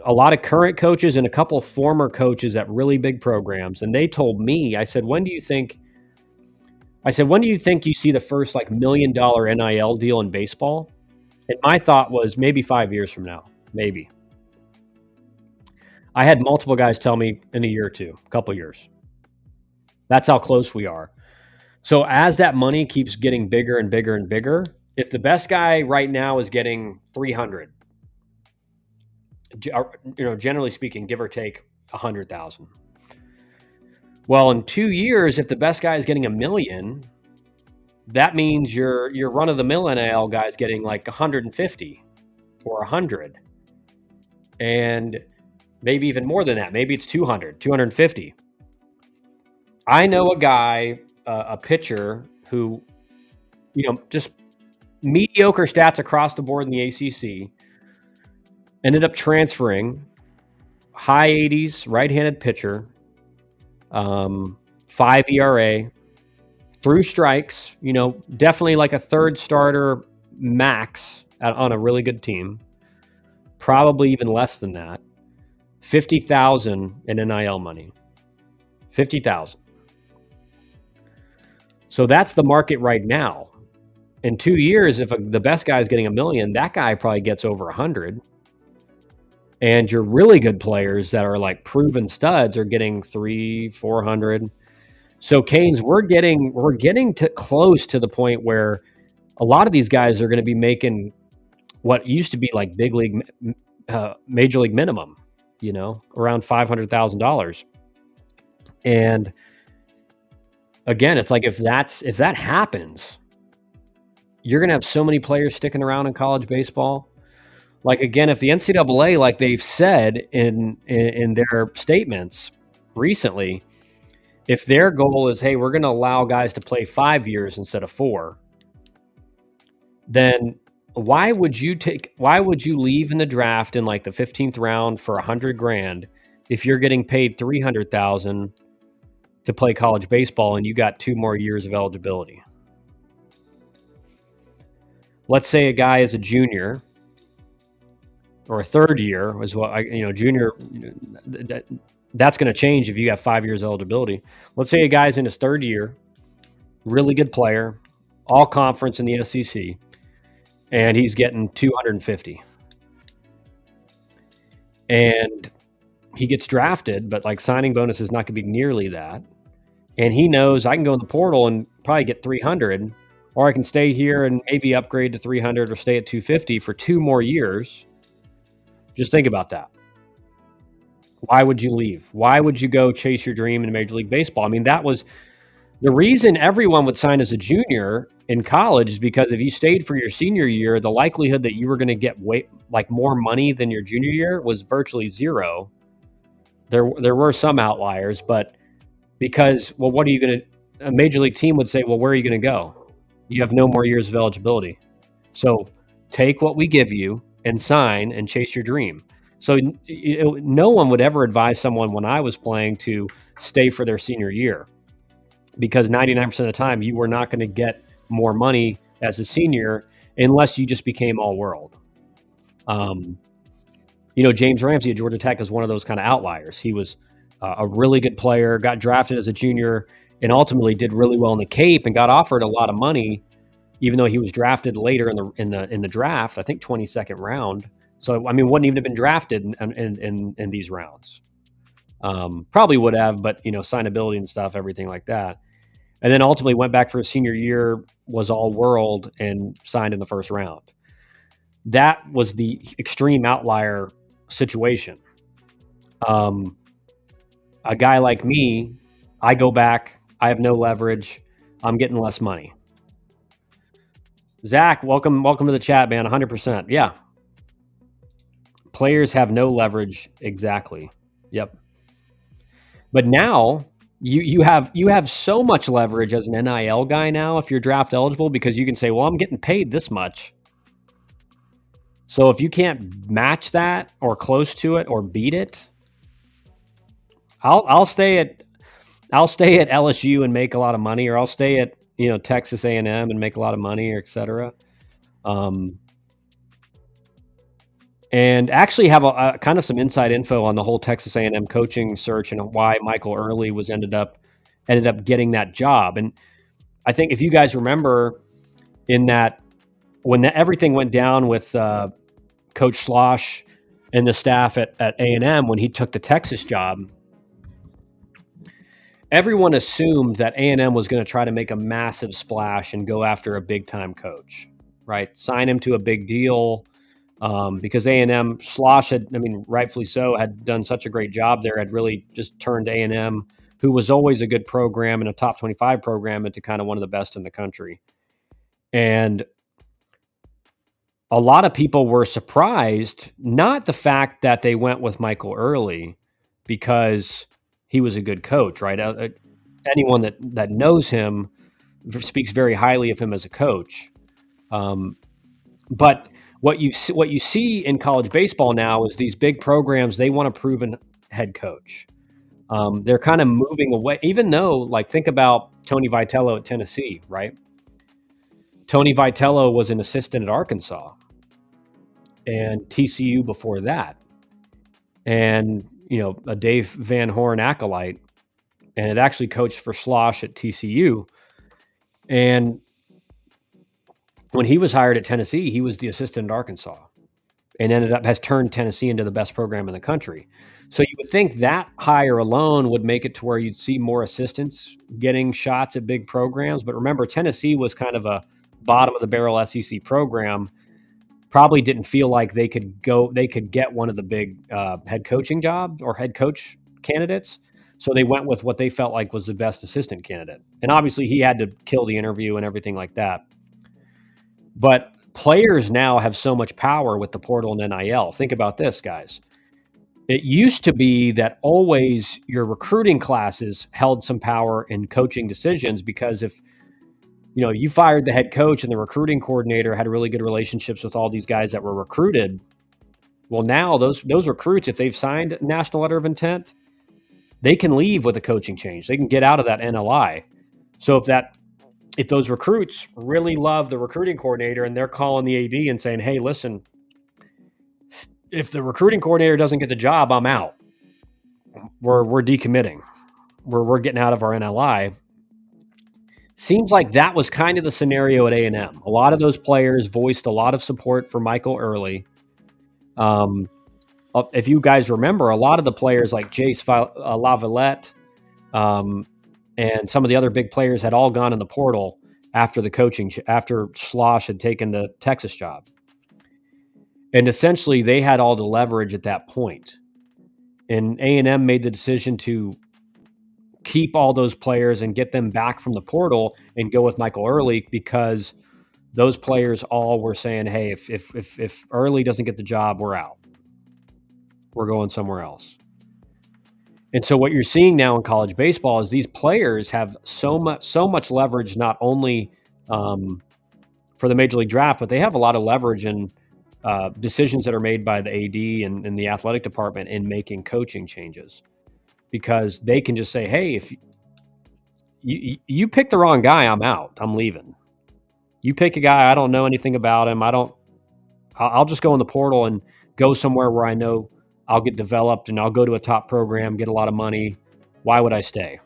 lot of current coaches and a couple of former coaches at really big programs, and they told me, I said, when do you think you see the first $1 million NIL deal in baseball? And my thought was maybe 5 years from now, maybe. I had multiple guys tell me in a year or two, a couple years. That's how close we are. So as that money keeps getting bigger and bigger and bigger, if the best guy right now is getting 300, generally speaking, give or take 100,000. Well, in 2 years, if the best guy is getting $1 million, that means your run-of-the-mill NIL guy is getting 150 or 100, and maybe even more than that. Maybe it's 200, 250. I know a guy, a pitcher who just mediocre stats across the board in the ACC. Ended up transferring, high 80s, right-handed pitcher, 5 ERA, through strikes, definitely like a third starter max on a really good team, probably even less than that. 50,000 in NIL money. 50,000. So that's the market right now. In 2 years, if the best guy is getting $1 million, that guy probably gets over 100. And your really good players that are like proven studs are getting 300-400. So Canes, we're getting close to the point where a lot of these guys are going to be making what used to be like big league, major league minimum, around $500,000. And again, it's like if that happens, you're going to have so many players sticking around in college baseball. Like, again, if the NCAA, like they've said in their statements recently, if their goal is, hey, we're going to allow guys to play 5 years instead of 4, then why would you leave in the draft in like the 15th round for $100,000 if you're getting paid $300,000 to play college baseball and you got 2 more years of eligibility? Let's say a guy is a junior or a third year is what junior, that's going to change if you have 5 years eligibility. Let's say a guy's in his third year, really good player, all conference in the SEC, and he's getting 250. And he gets drafted, but like signing bonus is not going to be nearly that. And he knows I can go in the portal and probably get 300, or I can stay here and maybe upgrade to 300 or stay at 250 for 2 more years. Just think about that. Why would you leave? Why would you go chase your dream in Major League Baseball? I mean, that was the reason everyone would sign as a junior in college, is because if you stayed for your senior year, the likelihood that you were going to get more money than your junior year was virtually zero. There were some outliers, but because, well, what are you going to, a Major League team would say, well, where are you going to go? You have no more years of eligibility. So take what we give you and sign and chase your dream. So no one would ever advise someone when I was playing to stay for their senior year, because 99% of the time you were not going to get more money as a senior unless you just became all world. James Ramsey at Georgia Tech is one of those kind of outliers. He was a really good player, got drafted as a junior, and ultimately did really well in the Cape and got offered a lot of money, even though he was drafted later in the draft, I think 22nd round. So, I mean, wouldn't even have been drafted in these rounds. Probably would have, but, signability and stuff, everything like that. And then ultimately went back for his senior year, was all world, and signed in the first round. That was the extreme outlier situation. A guy like me, I go back, I have no leverage, I'm getting less money. Zach, welcome to the chat, man. 100%. Yeah. Players have no leverage. Exactly. Yep. But now you have so much leverage as an NIL guy now if you're draft eligible, because you can say, well, I'm getting paid this much. So if you can't match that or close to it or beat it, I'll stay at LSU and make a lot of money, or I'll stay at Texas A&M and make a lot of money, or et cetera. And actually have a kind of some inside info on the whole Texas A&M coaching search and why Michael Early was ended up getting that job. And I think if you guys remember, when everything went down with Coach Schloss and the staff at A&M when he took the Texas job, everyone assumed that A&M was going to try to make a massive splash and go after a big-time coach, right? Sign him to a big deal, because A&M, Schloss had, rightfully so, had done such a great job there, had really just turned A&M, who was always a good program and a top 25 program, into kind of one of the best in the country. And a lot of people were surprised, not the fact that they went with Michael Early, because he was a good coach, right? Anyone that knows him speaks very highly of him as a coach. But what you see in college baseball now is these big programs, they want a proven head coach. They're kind of moving away, even though, like, think about Tony Vitello at Tennessee, right? Tony Vitello was an assistant at Arkansas and TCU before that. And, a Dave Van Horn acolyte, and had actually coached for Slosh at TCU. And when he was hired at Tennessee, he was the assistant at Arkansas and has turned Tennessee into the best program in the country. So you would think that hire alone would make it to where you'd see more assistants getting shots at big programs. But remember, Tennessee was kind of a bottom of the barrel SEC program. Probably didn't feel like they could get one of the big head coaching jobs or head coach candidates. So they went with what they felt like was the best assistant candidate. And obviously he had to kill the interview and everything like that. But players now have so much power with the portal and NIL. Think about this, guys. It used to be that always your recruiting classes held some power in coaching decisions, because if you fired the head coach and the recruiting coordinator had really good relationships with all these guys that were recruited, well, now those recruits, if they've signed a national letter of intent, they can leave with a coaching change. They can get out of that NLI. So if those recruits really love the recruiting coordinator and they're calling the AD and saying, hey, listen, if the recruiting coordinator doesn't get the job, I'm out. We're decommitting. We're getting out of our NLI. Seems like that was kind of the scenario at A&M. A lot of those players voiced a lot of support for Michael Early. If you guys remember, a lot of the players like Jace Lavalette and some of the other big players had all gone in the portal after after Slosh had taken the Texas job. And essentially they had all the leverage at that point. And A&M made the decision to keep all those players and get them back from the portal and go with Michael Early, because those players all were saying, hey, if Early doesn't get the job, we're out. We're going somewhere else. And so what you're seeing now in college baseball is these players have so much leverage, not only for the Major League Draft, but they have a lot of leverage in decisions that are made by the AD and the athletic department in making coaching changes, because they can just say, hey, if you pick the wrong guy, I'm out. I'm leaving. You pick a guy, I don't know anything about him. I'll just go in the portal and go somewhere where I know I'll get developed and I'll go to a top program, get a lot of money. Why would I stay?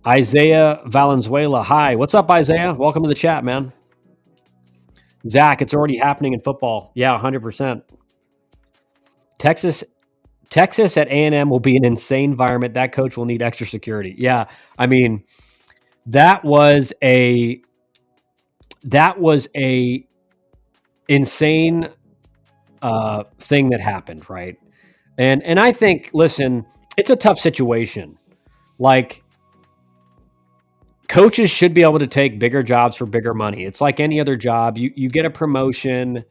Isaiah Valenzuela. Hi. What's up, Isaiah? Welcome to the chat, man. Zach, it's already happening in football. Yeah, 100%. Texas at A&M will be an insane environment. That coach will need extra security. Yeah, I mean, that was a insane thing that happened, right? And I think, listen, it's a tough situation. Like, coaches should be able to take bigger jobs for bigger money. It's like any other job. You get a promotion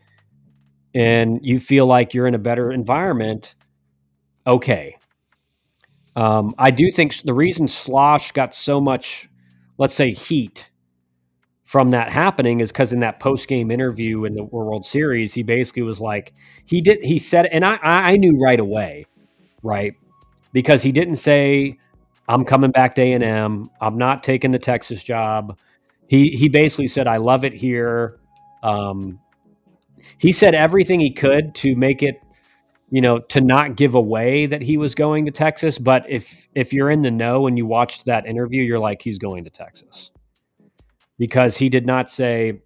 and you feel like you're in a better environment. Okay. I do think the reason Slosh got so much, let's say, heat from that happening is because in that post-game interview in the World Series, he basically was like, he said, and I knew right away, right? Because he didn't say, I'm coming back to A&M. I'm not taking the Texas job. He basically said, I love it here. He said everything he could to make it, to not give away that he was going to Texas. But if you're in the know and you watched that interview, you're like, he's going to Texas. Because he did not say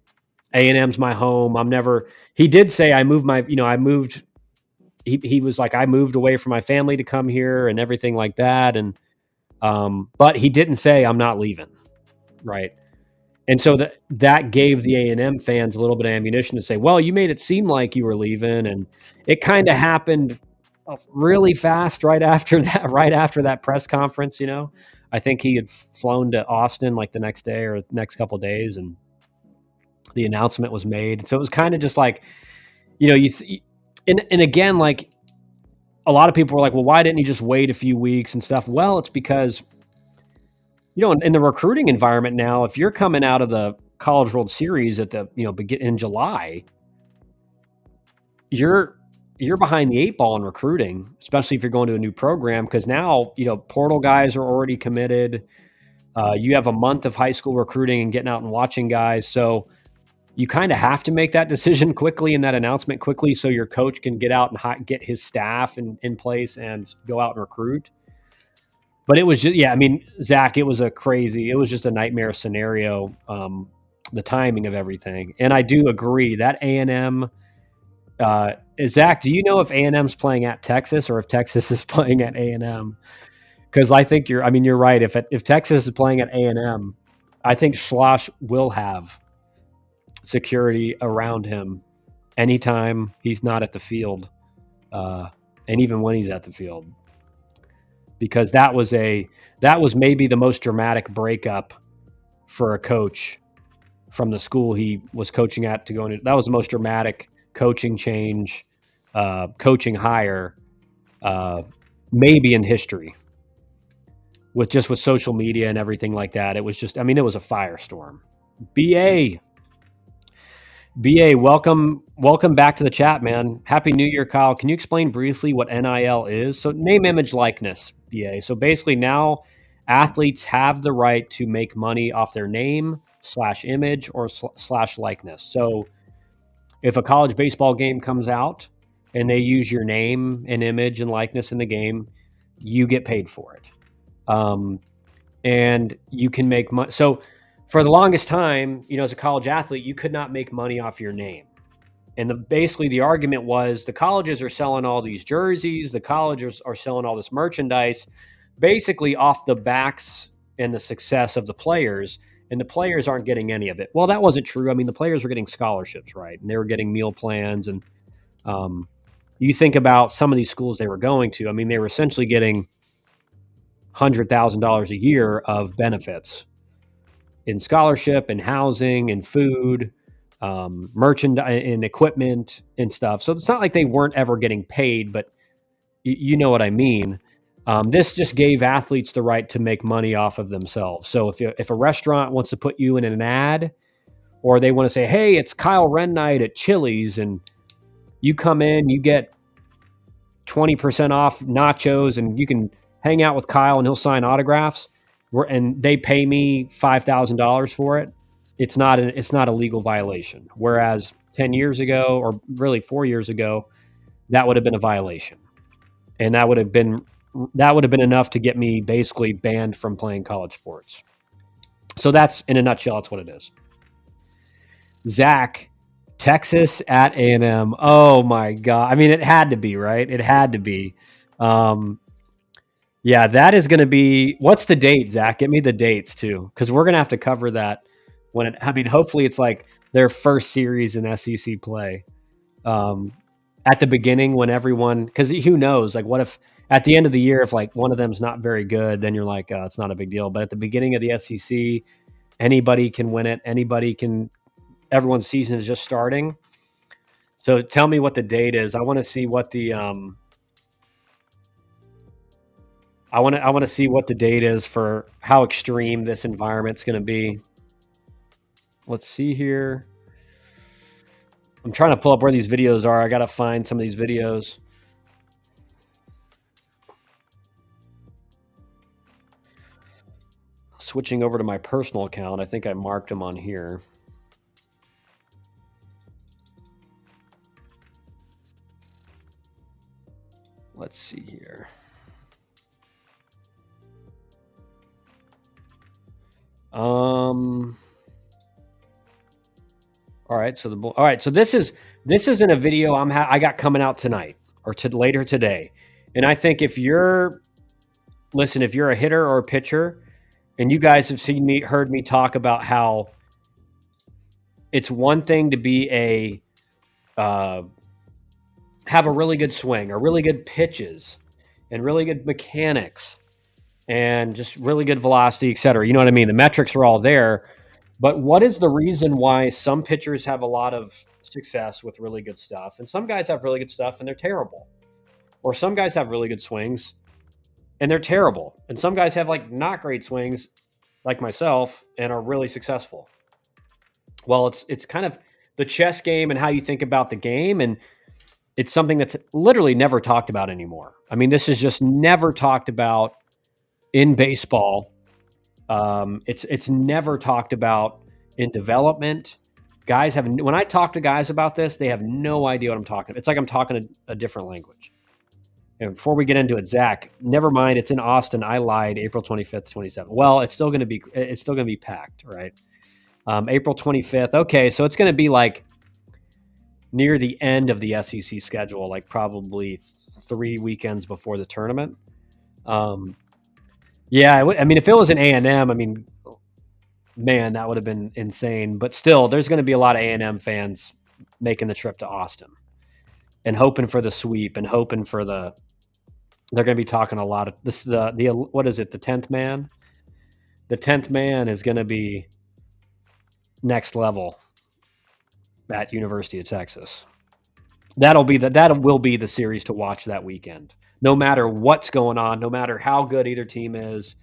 A&M's my home. He did say I moved. He was like, I moved away from my family to come here and everything like that. And, but he didn't say I'm not leaving. Right. And so that gave the A&M fans a little bit of ammunition to say, well, you made it seem like you were leaving. And it kind of happened really fast right after that press conference. I think he had flown to Austin like the next day or next couple of days, and the announcement was made. So it was kind of just like, and again, like, a lot of people were like, well, why didn't he just wait a few weeks and stuff? Well, it's because in the recruiting environment now, if you're coming out of the College World Series at the, in July, you're behind the 8 ball in recruiting, especially if you're going to a new program, because now, portal guys are already committed. You have a month of high school recruiting and getting out and watching guys. So you kind of have to make that decision quickly and that announcement quickly so your coach can get out and get his staff in place and go out and recruit. But it was just, yeah, I mean, Zach, it was just a nightmare scenario, the timing of everything. And I do agree that A&M, Zach, do you know if A&M's playing at Texas or if Texas is playing at A&M? Because I think you're right. If Texas is playing at A&M, I think Schloss will have security around him anytime he's not at the field, and even when he's at the field, because that was maybe the most dramatic breakup for a coach from the school he was coaching at to go into. That was the most dramatic coaching change, coaching hire, maybe in history. With social media and everything like that, it was just, it was a firestorm. BA, welcome back to the chat, man. Happy New Year, Kyle. Can you explain briefly what NIL is? So name, image, likeness, BA. So basically now athletes have the right to make money off their name / image or / likeness. So if a college baseball game comes out and they use your name and image and likeness in the game, you get paid for it. And you can make money. So for the longest time, as a college athlete, you could not make money off your name. And basically the argument was the colleges are selling all these jerseys, the colleges are selling all this merchandise, basically off the backs and the success of the players, and the players aren't getting any of it. Well, that wasn't true. The players were getting scholarships, right? And they were getting meal plans. And you think about some of these schools they were going to, they were essentially getting $100,000 a year of benefits in scholarship and housing and food, merchandise and equipment and stuff. So it's not like they weren't ever getting paid, but you know what I mean. This just gave athletes the right to make money off of themselves. So if a restaurant wants to put you in an ad, or they want to say, hey, it's Kyle Wren night at Chili's, and you come in, you get 20% off nachos, and you can hang out with Kyle and he'll sign autographs, and they pay me $5,000 for it. It's not a legal violation. Whereas 10 years ago, or really 4 years ago, that would have been a violation. And that would have been enough to get me basically banned from playing college sports. So that's, in a nutshell, that's what it is. Zach, Texas at A&M. Oh my God. It had to be, right? It had to be. Yeah, that is going to be, what's the date, Zach? Get me the dates too, because we're going to have to cover that when hopefully it's like their first series in SEC play. At the beginning when everyone, because who knows, like what if at the end of the year, if like one of them's not very good, then you're like, it's not a big deal. But at the beginning of the SEC, anybody can win it. Everyone's season is just starting. So tell me what the date is. I want to see what the, I want to see what the date is for how extreme this environment's going to be. Let's see here. I'm trying to pull up where these videos are. I got to find some of these videos. Switching over to my personal account. I think I marked them on here. Let's see here. All right. So this isn't a video I got coming out tonight or later today. And I think if you're a hitter or a pitcher, and you guys have heard me talk about how it's one thing to be have a really good swing or really good pitches and really good mechanics and just really good velocity, et cetera. You know what I mean? The metrics are all there. But what is the reason why some pitchers have a lot of success with really good stuff, and some guys have really good stuff and they're terrible? Or some guys have really good swings and they're terrible, and some guys have like not great swings like myself and are really successful. Well, it's kind of the chess game and how you think about the game, and it's something that's literally never talked about anymore. I mean, this is just never talked about in baseball. It's never talked about in development. Guys have, when I talk to guys about this, they have no idea what I'm talking. It's like I'm talking a different language. And before we get into it, Zach, never mind. It's in Austin. I lied. April 25th, 27th. Well, it's still going to be packed, right? April 25th. Okay. So it's going to be like near the end of the SEC schedule, like probably 3 weekends before the tournament. Yeah, I mean, if it was an A&M, I mean, man, that would have been insane. But still, there's going to be a lot of A&M fans making the trip to Austin and hoping for the sweep and hoping for the. They're going to be talking a lot of this. The what is it? The 10th man. The 10th man is going to be next level at University of Texas. That will be the series to watch that weekend. No matter what's going on, no matter how good either team is,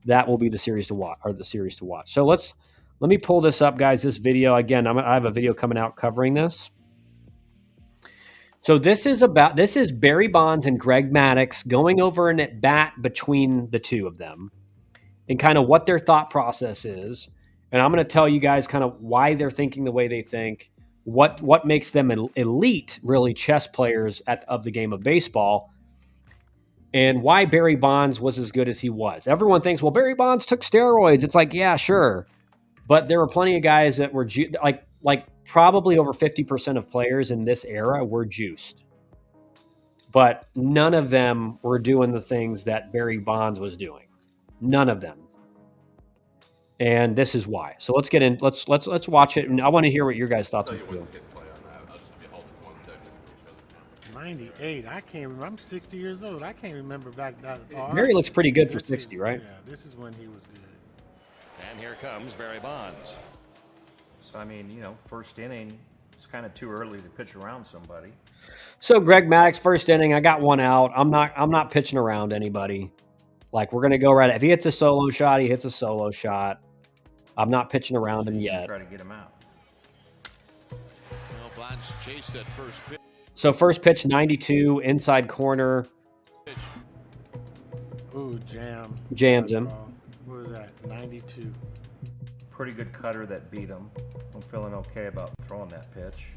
that will be the series to watch. So let me pull this up, guys. This video again. I have a video coming out covering this. So this is Barry Bonds and Greg Maddux going over an at bat between the two of them, and kind of what their thought process is. And I'm going to tell you guys kind of why they're thinking the way they think, what makes them elite, really, chess players of the game of baseball, and why Barry Bonds was as good as he was. Everyone thinks, well, Barry Bonds took steroids. It's like, yeah, sure. But there were plenty of guys that were like probably over 50% of players in this era were juiced. But none of them were doing the things that Barry Bonds was doing. None of them. And this is why. So let's get in. Let's watch it. And I want to hear what your guys' thoughts are. 98. I can't remember. I'm 60 years old. I can't remember back that far. Barry looks pretty good for 60, right? Yeah, this is when he was good. And here comes Barry Bonds. So, I mean, first inning, it's kind of too early to pitch around somebody. So Greg Maddux, first inning, I got one out. I'm not pitching around anybody. Like, we're going to go right. If he hits a solo shot, he hits a solo shot. I'm not pitching around him yet. Try to get him out. Well, Bonds chased that first pitch. So first pitch, 92, inside corner. Ooh, jams him. What was that? 92. Pretty good cutter that beat him. I'm feeling okay about throwing that pitch.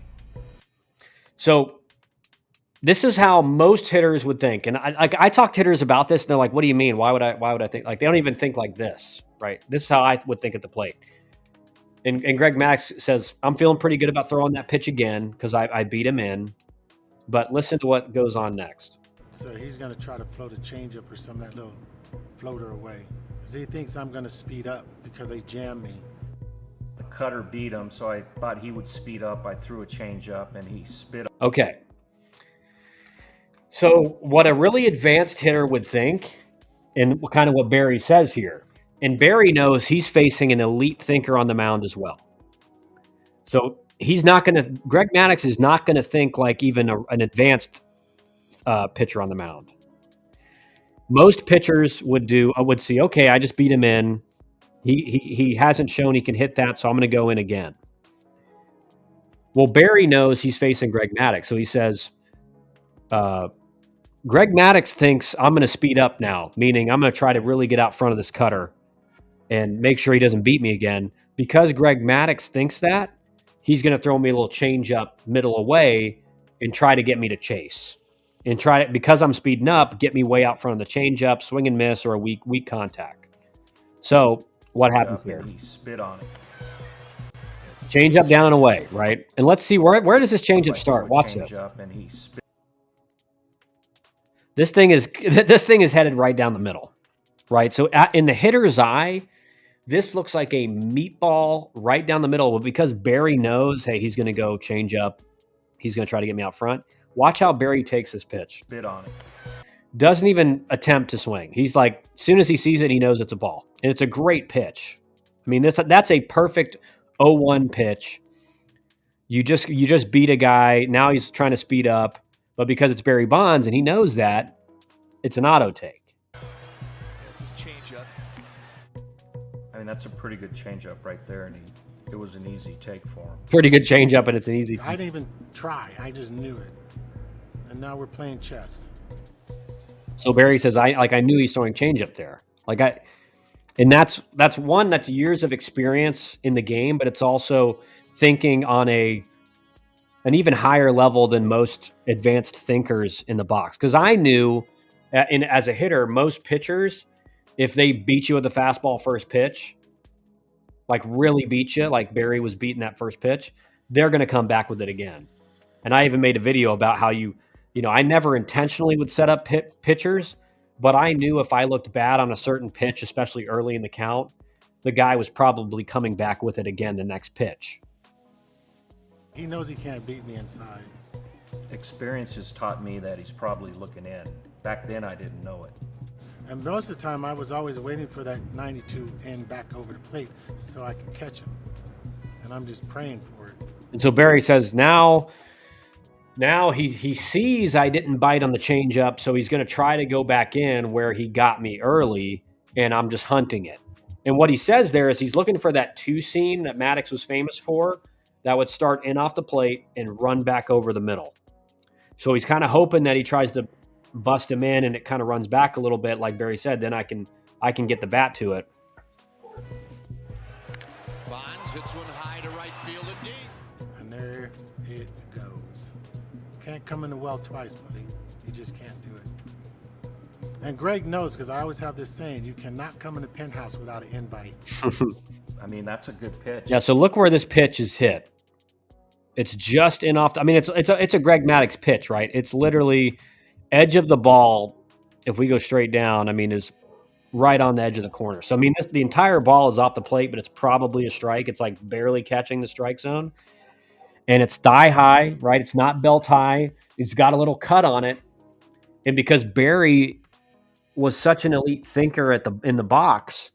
So this is how most hitters would think. And I talked to hitters about this, and they're like, what do you mean? Why would I think? Like, they don't even think like this, right? This is how I would think at the plate. And Greg Maddux says, I'm feeling pretty good about throwing that pitch again because I beat him in. But listen to what goes on next. So he's going to try to float a changeup or some of that little floater away. Because he thinks I'm going to speed up because they jammed me. The cutter beat him, so I thought he would speed up. I threw a changeup, and he spit up. Okay. So what a really advanced hitter would think, and kind of what Barry says here, and Barry knows he's facing an elite thinker on the mound as well. So he's not going to, Greg Maddux is not going to think like even an advanced pitcher on the mound. Most pitchers would see, okay, I just beat him in. He hasn't shown he can hit that, so I'm going to go in again. Well, Barry knows he's facing Greg Maddux, so he says, Greg Maddux thinks I'm going to speed up now, meaning I'm going to try to really get out front of this cutter and make sure he doesn't beat me again. Because Greg Maddux thinks that, he's going to throw me a little change up middle away and try to get me to chase. And try it, because I'm speeding up, get me way out front of the change up, swing and miss, or a weak contact. So what happens here? He spit on it. Change up down and away, right? And let's see, where does this change up start? Watch this. This thing is headed right down the middle, right? So in the hitter's eye, this looks like a meatball right down the middle. But because Barry knows, hey, he's going to go change up, he's going to try to get me out front. Watch how Barry takes his pitch. Spit on it. Doesn't even attempt to swing. He's like, as soon as he sees it, he knows it's a ball. And it's a great pitch. I mean, that's a perfect 0-1 pitch. You just beat a guy. Now he's trying to speed up. But because it's Barry Bonds and he knows that, it's an auto take. It's his changeup. I mean, mean, that's a pretty good changeup right there, and it was an easy take for him. Pretty good changeup, and it's an easy. I didn't even try. I just knew it. And now we're playing chess. So Barry says, I knew he's throwing changeup there. And that's years of experience in the game, but it's also thinking on an even higher level than most advanced thinkers in the box. Because I knew, as a hitter, most pitchers, if they beat you with the fastball first pitch, like really beat you, like Barry was beating that first pitch, they're going to come back with it again. And I even made a video about how I never intentionally would set up pitchers, but I knew if I looked bad on a certain pitch, especially early in the count, the guy was probably coming back with it again the next pitch. He knows he can't beat me inside. Experience has taught me that he's probably looking in. Back then, I didn't know it. And most of the time, I was always waiting for that 92 end back over the plate so I can catch him. And I'm just praying for it. And so Barry says now he sees I didn't bite on the changeup, so he's going to try to go back in where he got me early, and I'm just hunting it. And what he says there is he's looking for that two seam that Maddox was famous for that would start in off the plate and run back over the middle. So he's kind of hoping that he tries to bust him in and it kind of runs back a little bit, like Barry said, then I can get the bat to it. Bonds hits one high to right field and deep. And there it goes. Can't come in the well twice, buddy. You just can't do it. And Greg knows, because I always have this saying, you cannot come in the penthouse without an invite. I mean, that's a good pitch. Yeah, so look where this pitch is hit. It's just in off. It's a Greg Maddox pitch, right? It's literally edge of the ball. If we go straight down, is right on the edge of the corner. So the entire ball is off the plate, but it's probably a strike. It's like barely catching the strike zone, and it's thigh high, right? It's not belt high. It's got a little cut on it, and because Barry was such an elite thinker in the box,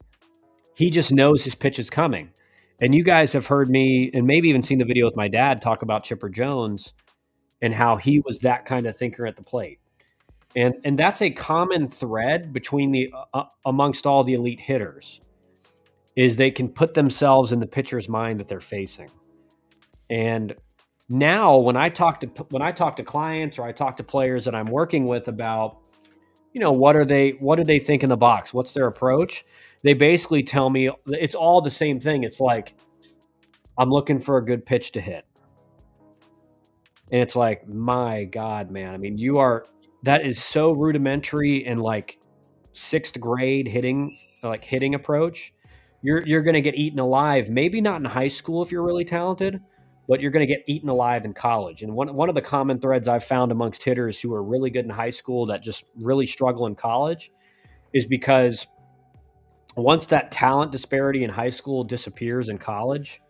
he just knows his pitch is coming. And you guys have heard me, and maybe even seen the video with my dad, talk about Chipper Jones and how he was that kind of thinker at the plate. And that's a common thread between amongst all the elite hitters, is they can put themselves in the pitcher's mind that they're facing. And now when I talk to clients or I talk to players that I'm working with about, what do they think in the box? What's their approach? They basically tell me it's all the same thing. It's like, I'm looking for a good pitch to hit. And it's like, my God, man. That is so rudimentary and like sixth grade hitting approach. You're going to get eaten alive. Maybe not in high school if you're really talented, but you're going to get eaten alive in college. And one of the common threads I've found amongst hitters who are really good in high school that just really struggle in college is because once that talent disparity in high school disappears in college,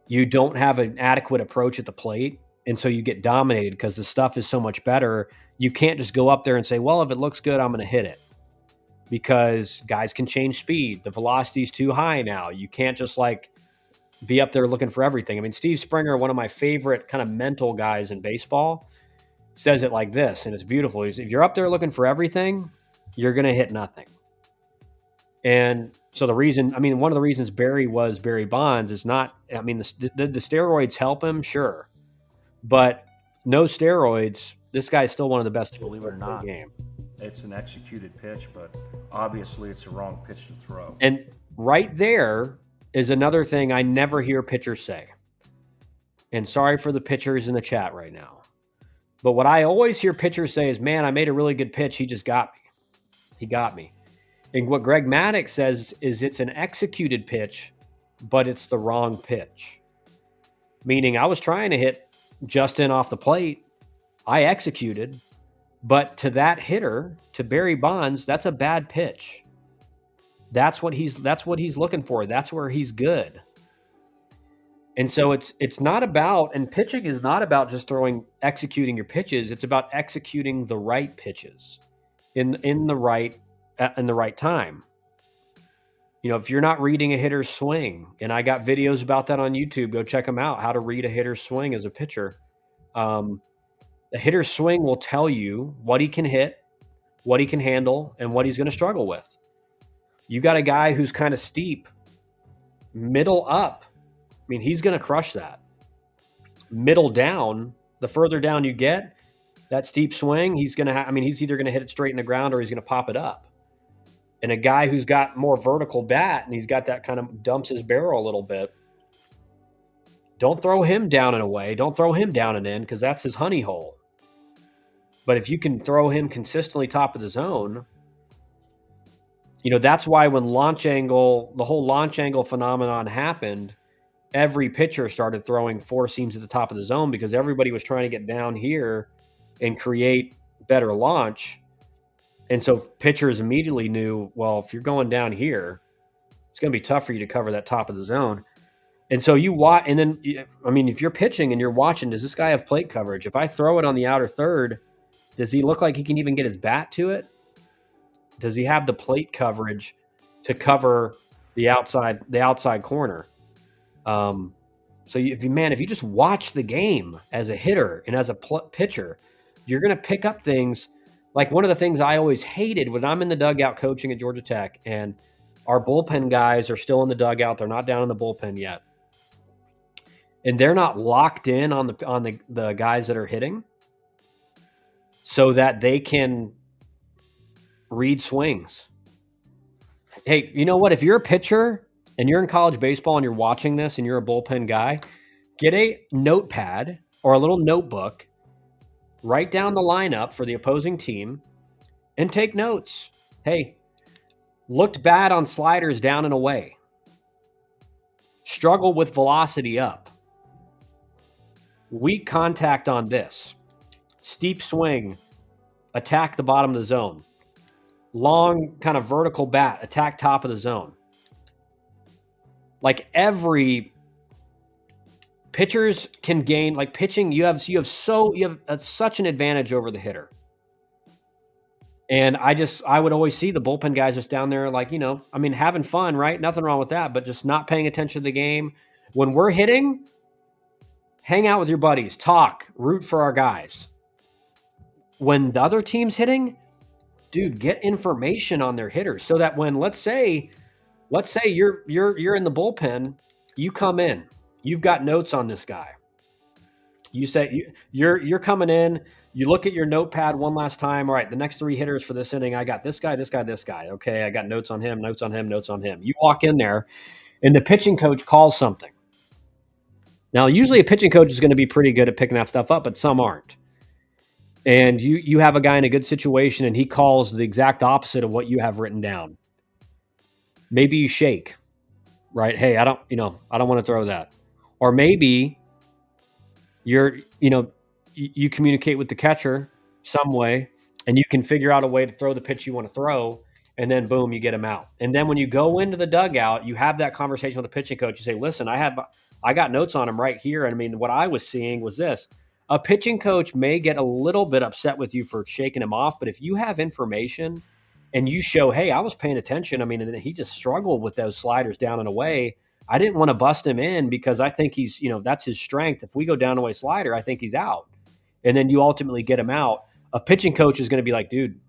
you don't have an adequate approach at the plate. And so you get dominated because the stuff is so much better. You can't just go up there and say, well, if it looks good, I'm going to hit it. Because guys can change speed. The velocity is too high now. You can't just be up there looking for everything. Steve Springer, one of my favorite kind of mental guys in baseball, says it like this, and it's beautiful. If you're up there looking for everything, you're going to hit nothing. And so one of the reasons Barry was Barry Bonds is not, the steroids help him, sure. But no steroids, this guy's still one of the best. Believe it or not, game. It's an executed pitch, but obviously it's the wrong pitch to throw. And right there is another thing I never hear pitchers say. And sorry for the pitchers in the chat right now. But what I always hear pitchers say is, man, I made a really good pitch. He just got me. He got me. And what Greg Maddox says is it's an executed pitch, but it's the wrong pitch. Meaning I was trying to hit just in off the plate. I executed, but to that hitter, to Barry Bonds, that's a bad pitch. That's what he's looking for. That's where he's good. And so it's not about, and pitching is not about just executing your pitches. It's about executing the right pitches in the right time. If you're not reading a hitter's swing, and I got videos about that on YouTube, go check them out, how to read a hitter's swing as a pitcher. A hitter's swing will tell you what he can hit, what he can handle, and what he's going to struggle with. You got a guy who's kind of steep Middle up, I mean, he's going to crush that. Middle down, the further down you get, that steep swing, he's going to he's either going to hit it straight in the ground or he's going to pop it up. And a guy who's got more vertical bat and he's got that kind of dumps his barrel a little bit, don't throw him down and away. Don't throw him down and in because that's his honey hole. But if you can throw him consistently top of the zone, that's why when the whole launch angle phenomenon happened, every pitcher started throwing four seams at the top of the zone because everybody was trying to get down here and create better launch. And so pitchers immediately knew, well, if you're going down here, it's going to be tough for you to cover that top of the zone. And so you watch, and then, if you're pitching and you're watching, does this guy have plate coverage? If I throw it on the outer third, does he look like he can even get his bat to it? Does he have the plate coverage to cover the outside corner? So if you just watch the game as a hitter and as a pitcher, you're going to pick up things. Like one of the things I always hated when I'm in the dugout coaching at Georgia Tech and our bullpen guys are still in the dugout. They're not down in the bullpen yet. And they're not locked in on the guys that are hitting so that they can read swings. Hey, you know what? If you're a pitcher and you're in college baseball and you're watching this and you're a bullpen guy, get a notepad or a little notebook, write down the lineup for the opposing team, and take notes. Hey, looked bad on sliders down and away. Struggle with velocity up. Weak contact on this. Steep swing, attack the bottom of the zone. Long kind of vertical bat, attack top of the zone. Like every pitchers can gain, like pitching, you have such an advantage over the hitter. And I would always see the bullpen guys just down there like, having fun, right? Nothing wrong with that, but just not paying attention to the game. When we're hitting, hang out with your buddies, talk, root for our guys. When the other team's hitting, dude, get information on their hitters so that when let's say you're in the bullpen, you come in, you've got notes on this guy. You say you're coming in, you look at your notepad one last time. All right, the next three hitters for this inning, I got this guy, this guy, this guy. Okay, I got notes on him, notes on him, notes on him. You walk in there, and the pitching coach calls something. Now, usually a pitching coach is going to be pretty good at picking that stuff up, but some aren't. And you have a guy in a good situation, and he calls the exact opposite of what you have written down. Maybe you shake, right? Hey, I don't want to throw that. Or maybe you communicate with the catcher some way, and you can figure out a way to throw the pitch you want to throw, and then boom, you get him out. And then when you go into the dugout, you have that conversation with the pitching coach. You say, listen, I got notes on him right here. And what I was seeing was this. A pitching coach may get a little bit upset with you for shaking him off, but if you have information and you show, hey, I was paying attention. And he just struggled with those sliders down and away. I didn't want to bust him in because I think he's, that's his strength. If we go down and away slider, I think he's out. And then you ultimately get him out. A pitching coach is going to be like, dude,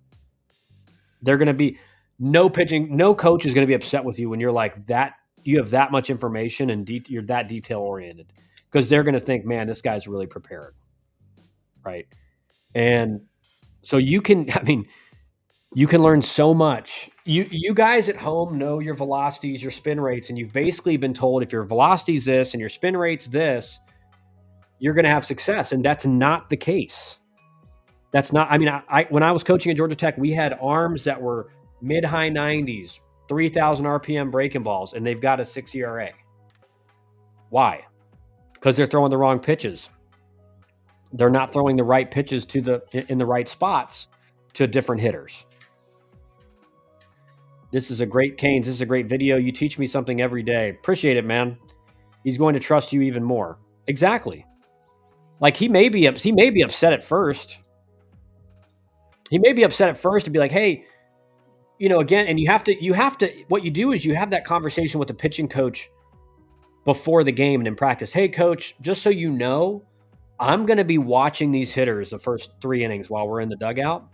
they're going to be no coach is going to be upset with you when you're like that. You have that much information and you're that detail oriented because they're going to think, man, this guy's really prepared. Right. And so you can learn so much. You guys at home know your velocities, your spin rates, and you've basically been told if your velocity's this and your spin rate's this, you're going to have success. And that's not the case. That's not, when I was coaching at Georgia Tech, we had arms that were mid-high 90s, 3,000 RPM breaking balls, and they've got a 6 ERA. Why? Because they're throwing the wrong pitches. They're not throwing the right pitches in the right spots to different hitters. This is a great Canes. This is a great video. You teach me something every day. Appreciate it, man. He's going to trust you even more. Exactly. Like he may be upset at first. He may be upset at first and be like, hey, again, and you have to, what you do is you have that conversation with the pitching coach before the game and in practice. Hey, coach, just so you know, I'm going to be watching these hitters the first 3 innings while we're in the dugout.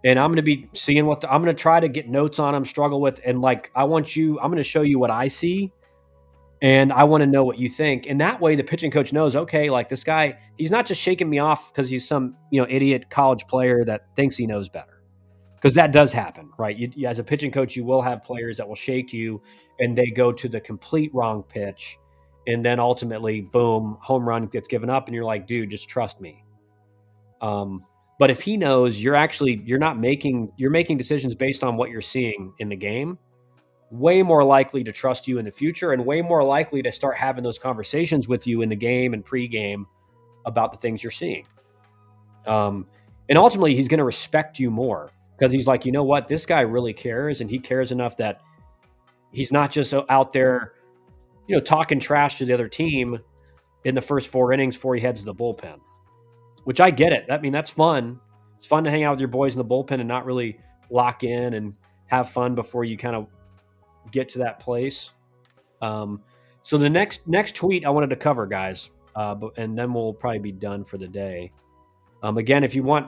And I'm going to be seeing I'm going to try to get notes on them, struggle with. And I'm going to show you what I see. And I want to know what you think. And that way the pitching coach knows, okay, like this guy, he's not just shaking me off because he's some, idiot college player that thinks he knows better. Because that does happen, right? You, as a pitching coach, you will have players that will shake you and they go to the complete wrong pitch. And then ultimately, boom, home run gets given up. And you're like, dude, just trust me. But if he knows you're making decisions based on what you're seeing in the game, way more likely to trust you in the future and way more likely to start having those conversations with you in the game and pregame about the things you're seeing. And ultimately, he's going to respect you more because he's like, you know what, this guy really cares, and he cares enough that he's not just out there, talking trash to the other team in the first 4 innings before he heads to the bullpen, which I get it. I mean, that's fun. It's fun to hang out with your boys in the bullpen and not really lock in and have fun before you kind of get to that place. So the next tweet I wanted to cover, guys, and then we'll probably be done for the day. Again, if you're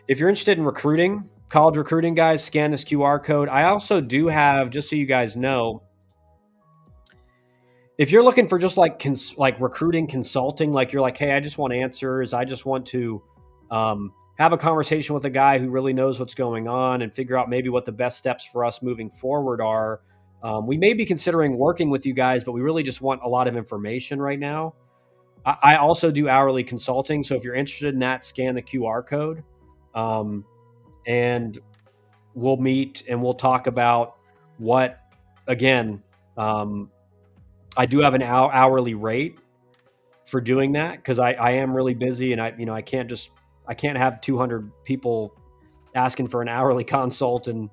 interested in recruiting, college recruiting, guys, scan this QR code. I also do have, just so you guys know, if you're looking for just like recruiting consulting, like you're like, hey, I just want answers. I just want to have a conversation with a guy who really knows what's going on and figure out maybe what the best steps for us moving forward are. We may be considering working with you guys, but we really just want a lot of information right now. I also do hourly consulting. So if you're interested in that, scan the QR code and we'll meet and we'll talk about what, again, I do have an hourly rate for doing that because I am really busy and I can't have 200 people asking for an hourly consult and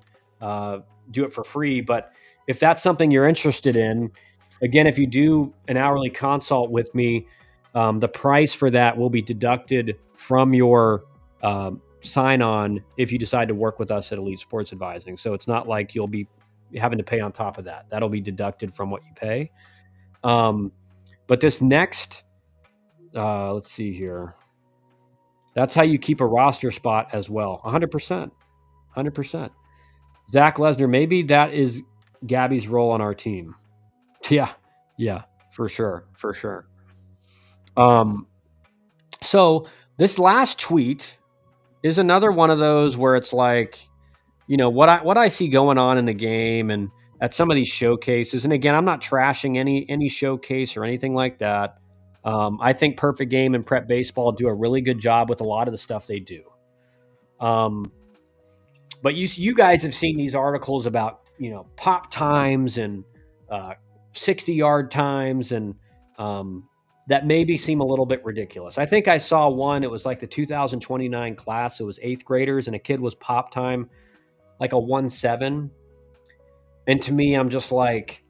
do it for free. But if that's something you're interested in, again, if you do an hourly consult with me, the price for that will be deducted from your sign on if you decide to work with us at Elite Sports Advising. So it's not like you'll be having to pay on top of that. That'll be deducted from what you pay. But this next, let's see here. That's how you keep a roster spot as well. 100%. Zach Lesnar, maybe that is Gabby's role on our team. Yeah, for sure. So this last tweet is another one of those where it's like, what I see going on in the game and at some of these showcases. And again, I'm not trashing any showcase or anything like that. I think Perfect Game and Prep Baseball do a really good job with a lot of the stuff they do. But you guys have seen these articles about, pop times and 60-yard times and that maybe seem a little bit ridiculous. I think I saw one, it was like the 2029 class. It was 8th graders and a kid was pop time like a 1.7. And to me, I'm just like,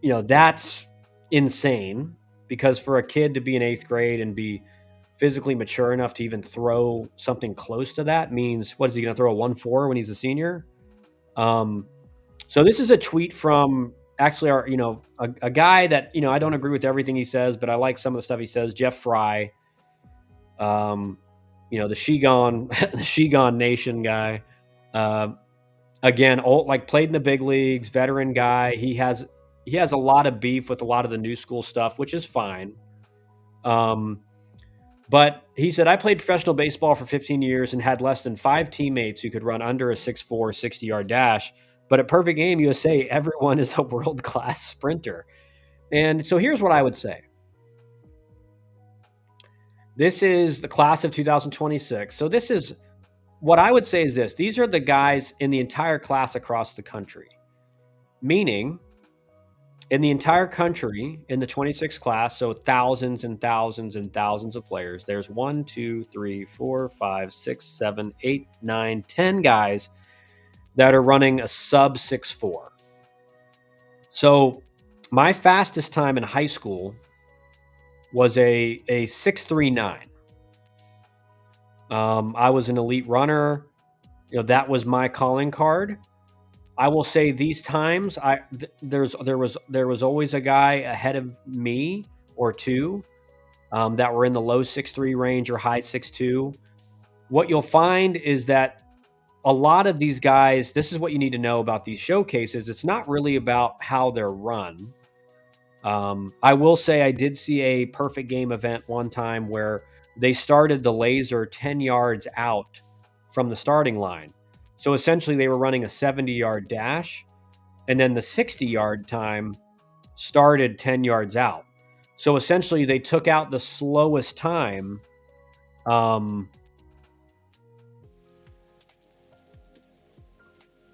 that's insane because for a kid to be in 8th grade and be physically mature enough to even throw something close to that means, what is he going to throw, a 1.4 when he's a senior? So this is a tweet from actually our, a guy that, I don't agree with everything he says, but I like some of the stuff he says, Jeff Fry, the Shegon Nation guy. Again, played in the big leagues, veteran guy. He has a lot of beef with a lot of the new school stuff, which is fine. But he said, I played professional baseball for 15 years and had less than 5 teammates who could run under a 6'4", 60-yard dash. But at Perfect Game USA, everyone is a world-class sprinter. And so here's what I would say. This is the class of 2026. So this is what I would say is this. These are the guys in the entire class across the country. Meaning, in the entire country, in the 26 class, so thousands and thousands and thousands of players, there's 1, 2, 3, 4, 5, 6, 7, 8, 9, 10 guys that are running a sub 6'4". So my fastest time in high school was a 6'3", 9. I was an elite runner. That was my calling card. I will say these times, there was always a guy ahead of me or two that were in the low 6'3" range or high 6'2". What you'll find is that a lot of these guys, this is what you need to know about these showcases. It's not really about how they're run. I will say I did see a perfect game event one time where they started the laser 10 yards out from the starting line. So essentially they were running a 70-yard dash, and then the 60-yard time started 10 yards out. So essentially they took out the slowest time.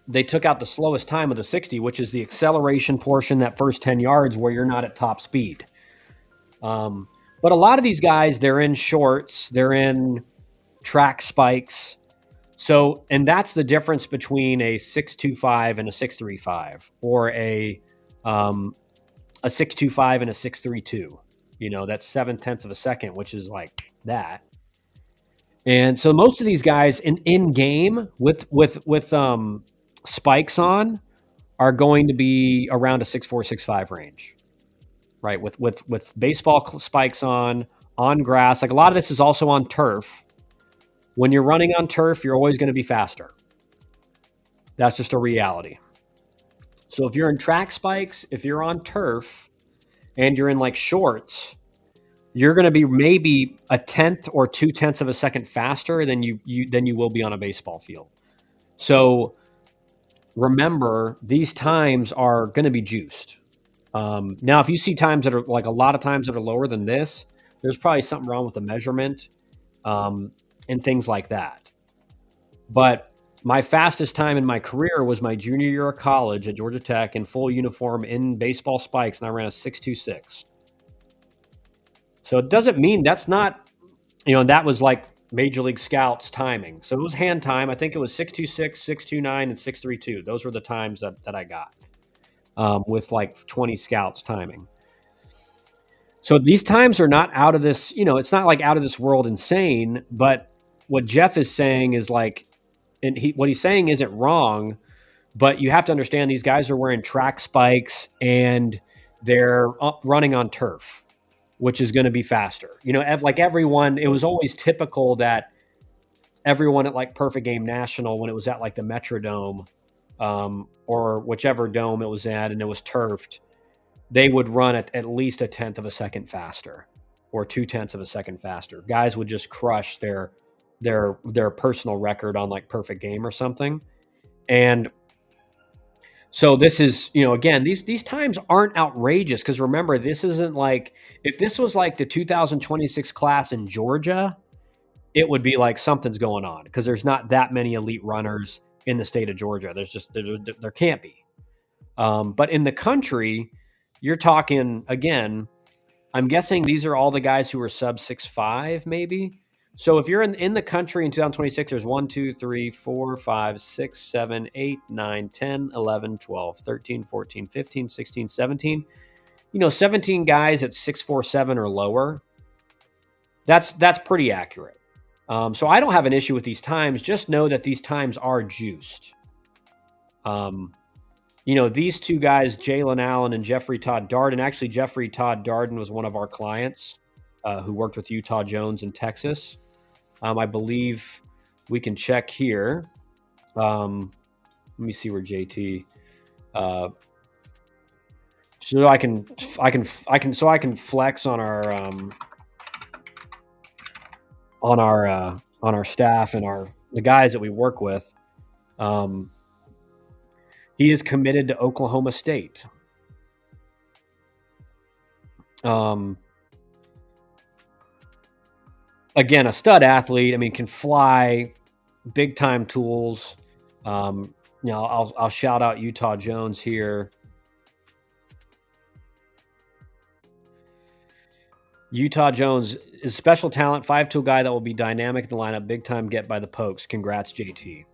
They took out the slowest time of the 60, which is the acceleration portion, that first 10 yards where you're not at top speed. But a lot of these guys, they're in shorts, they're in track spikes. So, and that's the difference between a 6.25 and a 6.35, or a 6.25 and a 6.32. You know, that's 7/10 of a second, which is like that. And so most of these guys in game with spikes on are going to be around a 6.4, 6.5 range, right? With baseball spikes on grass. Like a lot of this is also on turf. When you're running on turf, you're always going to be faster. That's just a reality. So if you're in track spikes, if you're on turf and you're in like shorts, you're going to be maybe a 1/10 or 2/10 of a second faster than you will be on a baseball field. So remember, these times are going to be juiced. Now, if you see times that are like a lot of times that are lower than this, there's probably something wrong with the measurement and things like that. But my fastest time in my career was my junior year of college at Georgia Tech in full uniform in baseball spikes, and I ran a 6.26. So it doesn't mean that's not, that was like Major League Scouts timing. So it was hand time. I think it was 6.26, 6.29, and 6.32. Those were the times that I got with like 20 scouts timing. So these times are not out of this, it's not like out of this world insane, but what Jeff is saying is like, and what he's saying isn't wrong, but you have to understand these guys are wearing track spikes and they're running on turf, which is going to be faster. Like everyone, it was always typical that everyone at like Perfect Game National, when it was at like the Metrodome or whichever dome it was at and it was turfed, they would run at least a 1/10 of a second faster or 2/10 of a second faster. Guys would just crush their personal record on like Perfect Game or something. And so this is, again, these times aren't outrageous, because remember, this isn't like, if this was like the 2026 class in Georgia, it would be like something's going on, because there's not that many elite runners in the state of Georgia. There can't be. But in the country, you're talking, again, I'm guessing these are all the guys who are sub 6.5 maybe. So if you're in the country in 2026, there's 1, 2, 3, 4, 5, 6, 7, 8, 9, 10, 11, 12, 13, 14, 15, 16, 17. 17 guys at 6.47 or lower. That's pretty accurate. So I don't have an issue with these times. Just know that these times are juiced. These two guys, Jalen Allen and Jeffrey Todd Darden. Actually, Jeffrey Todd Darden was one of our clients who worked with Utah Jones in Texas. I believe we can check here. Let me see where JT. So I can flex on our staff and the guys that we work with. He is committed to Oklahoma State. Again, a stud athlete. I mean, can fly, big time tools. I'll shout out Utah Jones here. Utah Jones is special talent, 5'2" guy that will be dynamic in the lineup, big time get by the pokes. Congrats, JT.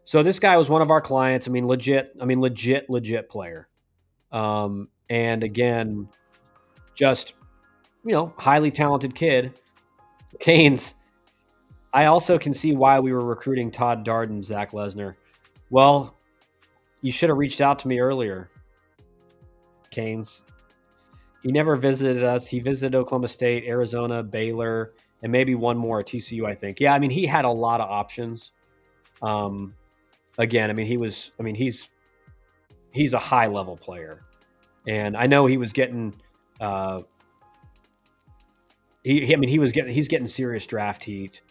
So this guy was one of our clients. I mean, legit player. And again, just, highly talented kid. Canes, I also can see why we were recruiting Todd Darden, Zach Lesnar. Well, you should have reached out to me earlier, Canes. He never visited us. He visited Oklahoma State, Arizona, Baylor, and maybe one more at TCU, I think. Yeah, I mean, he had a lot of options. Again, I mean, he's a high-level player. And I know he was getting he's getting serious draft heat.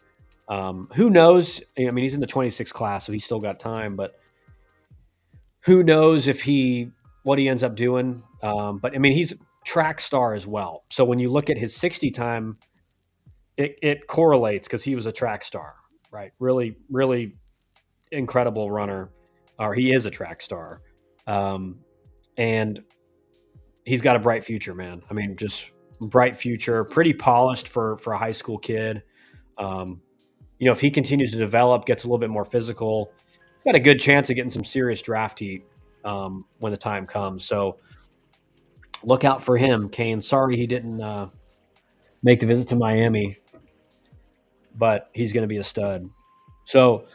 Who knows? I mean, he's in the 26 class, so he's still got time, but who knows what he ends up doing. But I mean, he's track star as well. So when you look at his 60 time, it correlates because he was a track star, right? Really, really incredible runner, or he is a track star. And he's got a bright future, man. I mean, just bright future, pretty polished for a high school kid. If he continues to develop, gets a little bit more physical, he's got a good chance of getting some serious draft heat when the time comes. So look out for him, Kane. Sorry he didn't make the visit to Miami, but he's going to be a stud. So,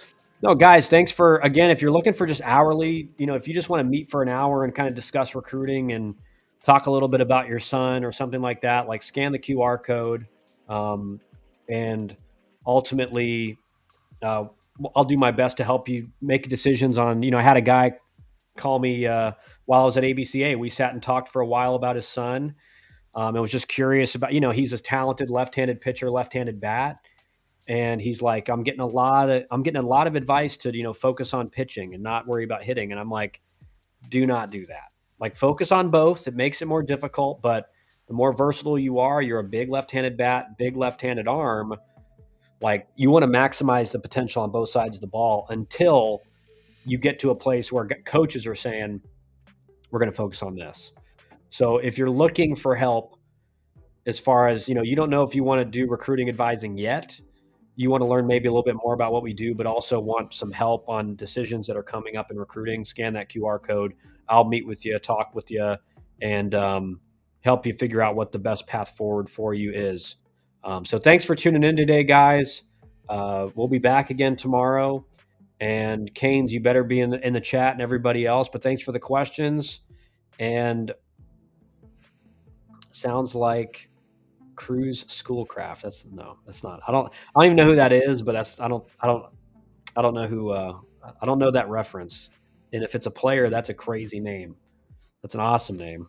no, guys, thanks for, again, if you're looking for just hourly, if you just want to meet for an hour and kind of discuss recruiting and talk a little bit about your son or something like that, like scan the QR code. And ultimately, I'll do my best to help you make decisions on, I had a guy call me while I was at ABCA. We sat and talked for a while about his son. I was just curious about, he's a talented left-handed pitcher, left-handed bat. And he's like, I'm getting a lot of advice to, focus on pitching and not worry about hitting. And I'm like, do not do that. Like, focus on both. It makes it more difficult, but the more versatile you are, you're a big left-handed bat, big left-handed arm. Like, you want to maximize the potential on both sides of the ball until you get to a place where coaches are saying, we're going to focus on this. So if you're looking for help, as far as, you don't know if you want to do recruiting advising yet, you want to learn maybe a little bit more about what we do, but also want some help on decisions that are coming up in recruiting, scan that QR code. I'll meet with you, talk with you, and help you figure out what the best path forward for you is. So thanks for tuning in today, guys. We'll be back again tomorrow. And Canes, you better be in the chat and everybody else. But thanks for the questions. And sounds like Cruise Schoolcraft. That's not. I don't even know who that is. But I don't know who. I don't know that reference. And if it's a player, that's a crazy name. That's an awesome name.